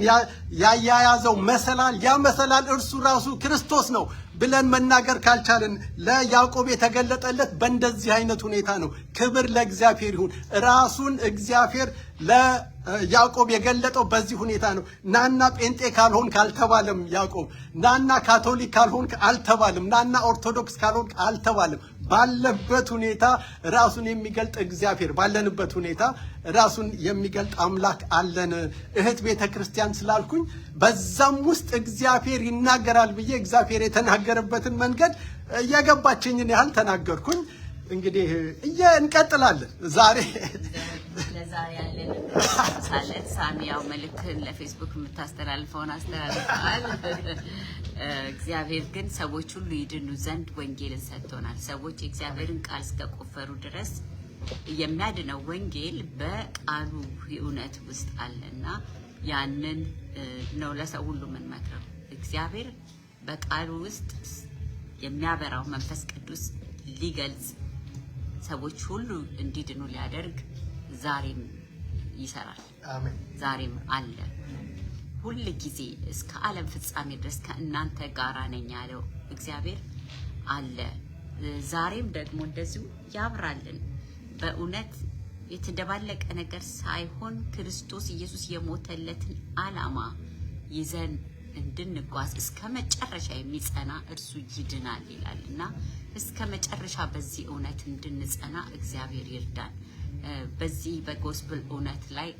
ያያያዘው መሰላል ያ መሰላል እርሱ ራሱ ክርስቶስ ነው ብለን መናገር ካልቻለን ለያዕቆብ የተገለጠለት በእንደዚህ አይነት ሁኔታ ነው። ክብር ለእግዚአብሔር ይሁን። ራሱን እግዚአብሔር ለያዕቆብ የገለጠው በዚህ ሁኔታ ነው። ናና ጴንጤ ካልሆን ካልተባለም ያዕቆብ ናና ካቶሊክ ካልሆን አልተባለም፣ ናና ኦርቶዶክስ ካልሆን አልተባለም። ባለበት ሁኔታ ራሱን የሚገልጥ እግዚአብሔር ባለንበት ሁኔታ ራሱን የሚገልጥ አምላክ አለን። እህት ቤተክርስቲያን ስላልኩኝ በዛም ውስጥ እግዚአብሔር ይናገራል ብዬ እግዚአብሔር የተናገረበትን መንገድ የገባችኝን ያህል ተናገርኩኝ። እንግዲህ እንቀጥላለን። ዛሬ ያለን ሳለት ሳሚያው መልእክትን ለፌስቡክ የምታስተላልፈውን አስተላልፈዋል። እግዚአብሔር ግን ሰዎች ሁሉ ይድኑ ዘንድ ወንጌልን ሰጥቶናል። ሰዎች የእግዚአብሔርን ቃል እስከቆፈሩ ድረስ የሚያድነው ወንጌል በቃሉ እውነት ውስጥ አለና ያንን ነው ለሰው ሁሉ የምንመክረው። እግዚአብሔር በቃሉ ውስጥ የሚያበራው መንፈስ ቅዱስ ሊገልጽ ሰዎች ሁሉ እንዲድኑ ሊያደርግ ዛሬም ይሰራል። አሜን። ዛሬም አለ። ሁሉ ጊዜ እስከ ዓለም ፍጻሜ ድረስ ከእናንተ ጋር ነኝ ያለው እግዚአብሔር አለ። ዛሬም ደግሞ እንደዚሁ ያብራልን። በእውነት የተደባለቀ ነገር ሳይሆን ክርስቶስ ኢየሱስ የሞተለትን ዓላማ ይዘን እንድንጓዝ እስከ መጨረሻ የሚጸና እርሱ ይድናል ይላልና እስከ መጨረሻ በዚህ እውነት እንድንጸና እግዚአብሔር ይርዳን። በዚህ በጎስፕል እውነት ላይ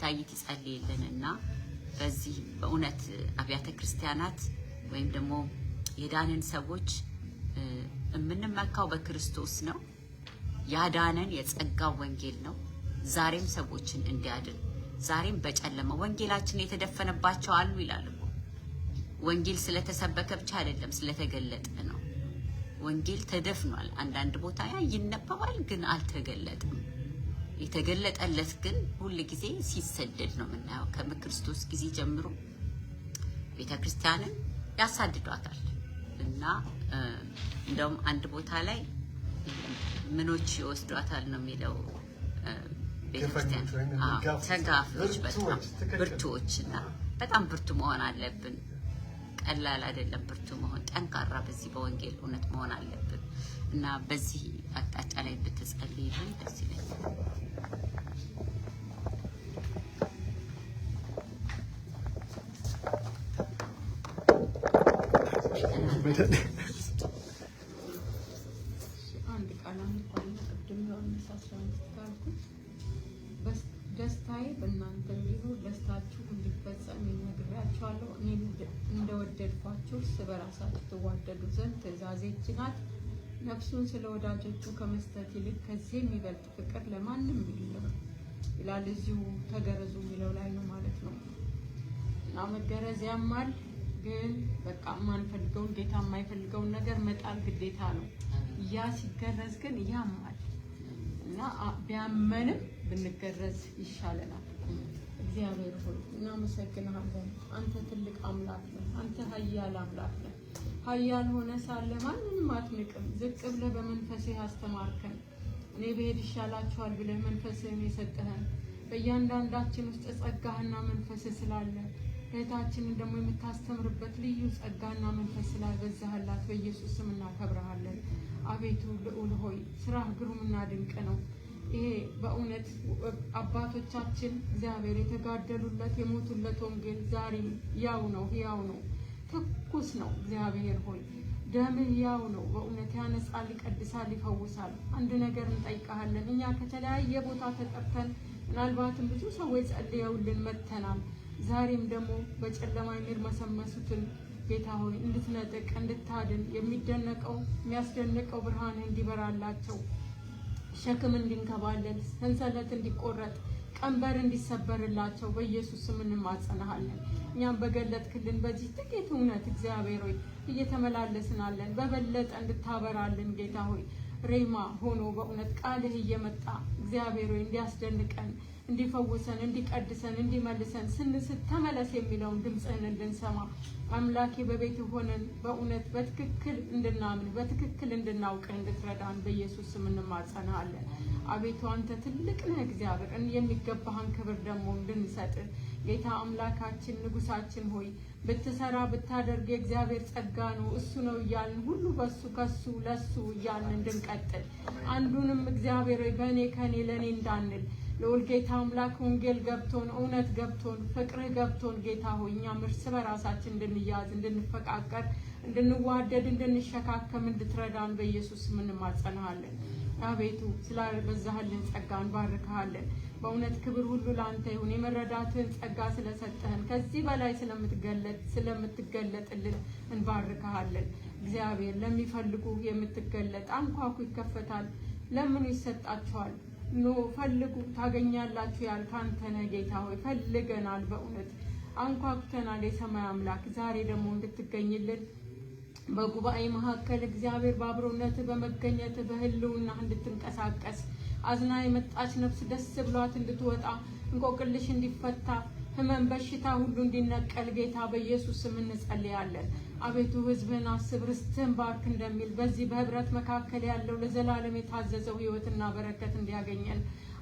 ታይት ይጸልይልንና በዚህ በእውነት አብያተ ክርስቲያናት ወይም ደግሞ የዳንን ሰዎች የምንመካው በክርስቶስ ነው። ያዳነን የጸጋው ወንጌል ነው። ዛሬም ሰዎችን እንዲያድን ዛሬም በጨለማ ወንጌላችን የተደፈነባቸው አሉ ይላል እኮ። ወንጌል ስለተሰበከ ብቻ አይደለም ስለተገለጠ ነው። ወንጌል ተደፍኗል። አንዳንድ ቦታ ይነበባል ግን አልተገለጠም። የተገለጠለት ግን ሁሉ ጊዜ ሲሰደድ ነው የምናየው። ከክርስቶስ ጊዜ ጀምሮ ቤተክርስቲያንን ያሳድዷታል እና እንደውም አንድ ቦታ ላይ ምኖች ይወስዷታል ነው የሚለው ቤተክርስቲያን ተጋፊዎች በጣም ብርቱዎች እና በጣም ብርቱ መሆን አለብን። ቀላል አይደለም ብርቱ መሆን፣ ጠንካራ በዚህ በወንጌል እውነት መሆን አለብን እና በዚህ አቅጣጫ ላይ ብትጸልይልኝ ደስ ይለኛል። አንድ ቃል አንኳን ቅድም ዮሐንስ 15 ካልኩት ደስታዬ በእናንተ ቢሆን ደስታችሁ እንዲፈጸም ነግሬያችኋለሁ። እኔ እንደወደድኳችሁ እርስ በራሳችሁ ትዋደዱ ዘንድ ትእዛዜ ይህች ናት። ነፍሱን ስለ ወዳጆቹ ከመስጠት ይልቅ ከዚህ የሚበልጥ ፍቅር ለማንም የለም ይላል። እዚሁ ተገረዙ የሚለው ላይ ነው ማለት ነው። እና መገረዝ ያማል፣ ግን በቃ የማንፈልገውን ጌታ የማይፈልገውን ነገር መጣል ግዴታ ነው። ያ ሲገረዝ ግን ያማል እና ቢያመንም ብንገረዝ ይሻለናል። እግዚአብሔር ሆይ እናመሰግናለን። አንተ ትልቅ አምላክ ነህ። አንተ ኃያል አምላክ ነህ። ኃያል ሆነ ሳለ ማንንም አትንቅም። ዝቅ ብለህ በመንፈስህ አስተማርከን። እኔ ብሄድ ይሻላችኋል ብለህ መንፈስህን የሰጠህን በእያንዳንዳችን ውስጥ ጸጋህና መንፈስህ ስላለ እህታችንን ደግሞ የምታስተምርበት ልዩ ጸጋና መንፈስ ስላበዛህላት በኢየሱስ ስም እናከብረሃለን። አቤቱ ልዑል ሆይ ስራህ ግሩምና ድንቅ ነው። ይሄ በእውነት አባቶቻችን እግዚአብሔር የተጋደሉለት የሞቱለት ወንጌል ዛሬም ያው ነው፣ ሕያው ነው፣ ትኩስ ነው። እግዚአብሔር ሆይ ደምህ ያው ነው። በእውነት ያነጻል፣ ይቀድሳል፣ ይፈውሳል። አንድ ነገር እንጠይቃለን። እኛ ከተለያየ ቦታ ተጠርተን ምናልባትም ብዙ ሰዎች ጸልየውልን መጥተናል። ዛሬም ደግሞ በጨለማ የሚርመሰመሱትን ጌታ ሆይ እንድትነጥቅ እንድታድን የሚደነቀው የሚያስደንቀው ብርሃን እንዲበራላቸው ሸክም እንዲንከባለል ሰንሰለት እንዲቆረጥ ቀንበር እንዲሰበርላቸው በኢየሱስ ስም እንማጸናሃለን። እኛም በገለጥክልን በዚህ ጥቂት እውነት እግዚአብሔር ሆይ እየተመላለስናለን። በበለጠ እንድታበራልን ጌታ ሆይ ሬማ ሆኖ በእውነት ቃልህ እየመጣ እግዚአብሔር ሆይ እንዲያስደንቀን፣ እንዲፈውሰን፣ እንዲቀድሰን፣ እንዲመልሰን ስንስት ተመለስ የሚለውን ድምፅህን እንድንሰማ አምላኬ በቤት ሆነን በእውነት በትክክል እንድናምን በትክክል እንድናውቅ እንድትረዳን በኢየሱስ ስም እንማጸናሃለን። አቤቱ አንተ ትልቅ ነህ እግዚአብሔር፣ የሚገባህን ክብር ደግሞ እንድንሰጥ ጌታ አምላካችን ንጉሳችን ሆይ ብትሰራ ብታደርግ የእግዚአብሔር ጸጋ ነው እሱ ነው እያልን ሁሉ በሱ ከሱ ለሱ እያልን እንድንቀጥል አንዱንም እግዚአብሔር ሆይ በእኔ ከኔ ለእኔ እንዳንል ልዑል ጌታ አምላክ ወንጌል ገብቶን እውነት ገብቶን ፍቅርህ ገብቶን ጌታ ሆይ እኛም እርስ በራሳችን እንድንያዝ እንድንፈቃቀር እንድንዋደድ እንድንሸካከም እንድትረዳን በኢየሱስ ስም እንማጸናሃለን። አቤቱ ስላበዛህልን ጸጋ እንባርክሃለን። በእውነት ክብር ሁሉ ለአንተ ይሁን። የመረዳትህን ጸጋ ስለሰጠህን ከዚህ በላይ ስለምትገለጥልን እንባርክሃለን። እግዚአብሔር ለሚፈልጉ የምትገለጥ አንኳኩ ይከፈታል፣ ለምኑ ይሰጣችኋል፣ ኖ ፈልጉ ታገኛላችሁ ያልክ አንተ ነህ ጌታ ሆይ ፈልገናል። በእውነት አንኳኩተናል። የሰማይ አምላክ ዛሬ ደግሞ እንድትገኝልን በጉባኤ መካከል እግዚአብሔር በአብሮነት በመገኘት በህልውና እንድትንቀሳቀስ አዝና የመጣች ነፍስ ደስ ብሏት እንድትወጣ እንቆቅልሽ እንዲፈታ ህመም በሽታ ሁሉ እንዲነቀል ጌታ በኢየሱስ ስም እንጸልያለን። አቤቱ ህዝብህን አስብ ርስትህን ባርክ እንደሚል በዚህ በህብረት መካከል ያለው ለዘላለም የታዘዘው ህይወትና በረከት እንዲያገኘን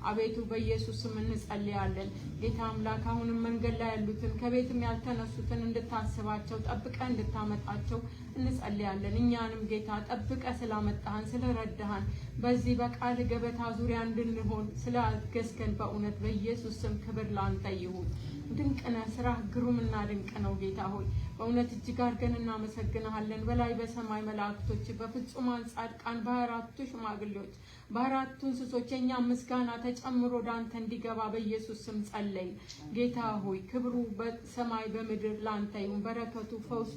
አቤቱ በኢየሱስ ስም እንጸልያለን። ጌታ አምላክ አሁንም መንገድ ላይ ያሉትን ከቤትም ያልተነሱትን እንድታስባቸው ጠብቀ እንድታመጣቸው እንጸልያለን። እኛንም ጌታ ጠብቀ ስላመጣህን ስለረዳህን በዚህ በቃል ገበታ ዙሪያ እንድንሆን ስላገዝከን በእውነት በኢየሱስ ስም ክብር ላንተ ይሁን። ድንቅ ነህ፣ ስራህ ግሩምና ድንቅ ነው ጌታ ሆይ በእውነት እጅግ አድርገን እናመሰግንሃለን። በላይ በሰማይ መላእክቶች በፍጹማን ጻድቃን በአራቱ ሽማግሌዎች በአራቱ እንስሶች የኛ ምስጋና ተጨምሮ ወደ አንተ እንዲገባ በኢየሱስ ስም ጸለይ። ጌታ ሆይ ክብሩ በሰማይ በምድር ላንተ ይሁን። በረከቱ፣ ፈውሱ፣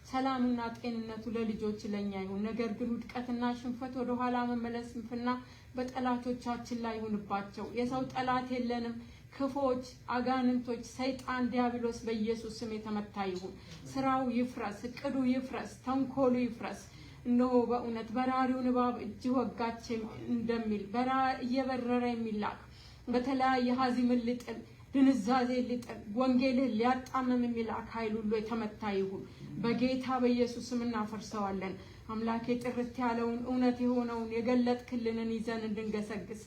ሰላምና ጤንነቱ ለልጆች ለኛ ይሁን። ነገር ግን ውድቀትና ሽንፈት ወደ ኋላ መመለስ ስንፍና በጠላቶቻችን ላይ ይሁንባቸው። የሰው ጠላት የለንም። ክፎች፣ አጋንንቶች፣ ሰይጣን ዲያብሎስ በኢየሱስ ስም የተመታ ይሁን። ስራው ይፍረስ፣ እቅዱ ይፍረስ፣ ተንኮሉ ይፍረስ። እነሆ በእውነት በራሪውን እባብ እጅ ወጋች እንደሚል እየበረረ የሚላክ በተለያየ ሀዚምን ሊጥል ድንዛዜ ሊጥል ወንጌልን ሊያጣመም የሚላክ ኃይል ሁሉ የተመታ ይሁን። በጌታ በኢየሱስ ስም እናፈርሰዋለን። አምላኬ ጥርት ያለውን እውነት የሆነውን የገለጥክልንን ይዘን እንድንገሰግስ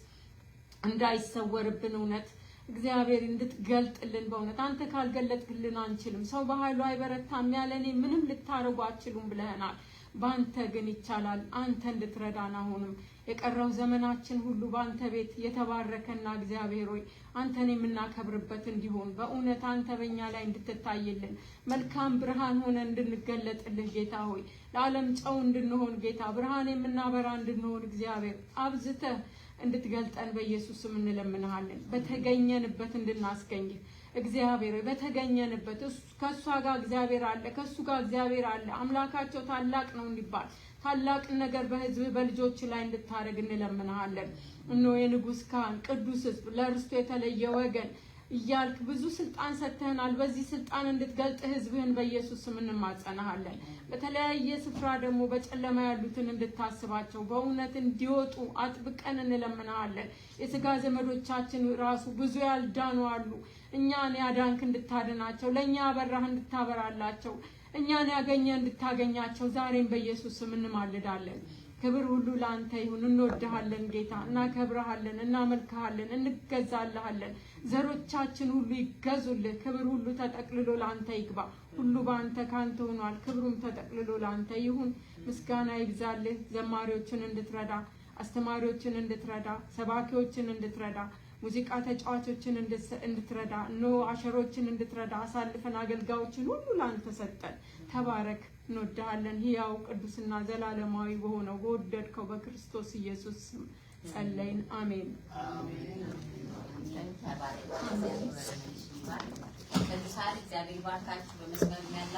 እንዳይሰወርብን እውነት እግዚአብሔር እንድትገልጥልን በእውነት አንተ ካልገለጥክልን አንችልም። ሰው በኃይሉ አይበረታም ያለኔ ምንም ልታረጉ አትችሉም ብለህናል። በአንተ ግን ይቻላል። አንተ እንድትረዳን አሁንም የቀረው ዘመናችን ሁሉ በአንተ ቤት የተባረከና እግዚአብሔር ሆይ አንተን የምናከብርበት እንዲሆን በእውነት አንተ በእኛ ላይ እንድትታይልን መልካም ብርሃን ሆነ እንድንገለጥልህ ጌታ ሆይ ለዓለም ጨው እንድንሆን ጌታ ብርሃን የምናበራ እንድንሆን እግዚአብሔር አብዝተህ እንድትገልጠን በኢየሱስ ስም እንለምንሃለን። በተገኘንበት እንድናስገኝህ እግዚአብሔር በተገኘንበት ከሷ ጋር እግዚአብሔር አለ፣ ከሱ ጋር እግዚአብሔር አለ፣ አምላካቸው ታላቅ ነው እንዲባል ታላቅ ነገር በህዝብ በልጆች ላይ እንድታደርግ እንለምንሃለን። እነሆ የንጉስ ካህን ቅዱስ ህዝብ ለርስቱ የተለየ ወገን እያልክ ብዙ ስልጣን ሰጥተናል። በዚህ ስልጣን እንድትገልጥ ህዝብህን በኢየሱስ ስም እንማጸናሃለን። በተለያየ ስፍራ ደግሞ በጨለማ ያሉትን እንድታስባቸው በእውነት እንዲወጡ አጥብቀን እንለምንሃለን። የስጋ ዘመዶቻችን ራሱ ብዙ ያልዳኑ አሉ። እኛን ያዳንክ እንድታድናቸው፣ ለኛ ያበራህ እንድታበራላቸው፣ እኛን ያገኘ እንድታገኛቸው ዛሬም በኢየሱስ ስም እንማልዳለን። ክብር ሁሉ ለአንተ ይሁን። እንወድሃለን ጌታ፣ እናከብረሃለን፣ እናመልክሃለን፣ እንገዛልሃለን። ዘሮቻችን ሁሉ ይገዙልህ። ክብር ሁሉ ተጠቅልሎ ለአንተ ይግባ። ሁሉ በአንተ ካንተ ሆኗል። ክብሩም ተጠቅልሎ ለአንተ ይሁን። ምስጋና ይብዛልህ። ዘማሪዎችን እንድትረዳ፣ አስተማሪዎችን እንድትረዳ፣ ሰባኪዎችን እንድትረዳ፣ ሙዚቃ ተጫዋቾችን እንድትረዳ፣ አሸሮችን እንድትረዳ፣ አሳልፈን አገልጋዮችን ሁሉ ለአንተ ሰጠን። ተባረክ። እንወድሃለን። ሕያው ቅዱስና ዘላለማዊ በሆነው በወደድከው በክርስቶስ ኢየሱስ ስም ጸለይን። አሜን። ቅዱሳን እግዚአብሔር ባርካችሁ። በመስመር ያላችሁ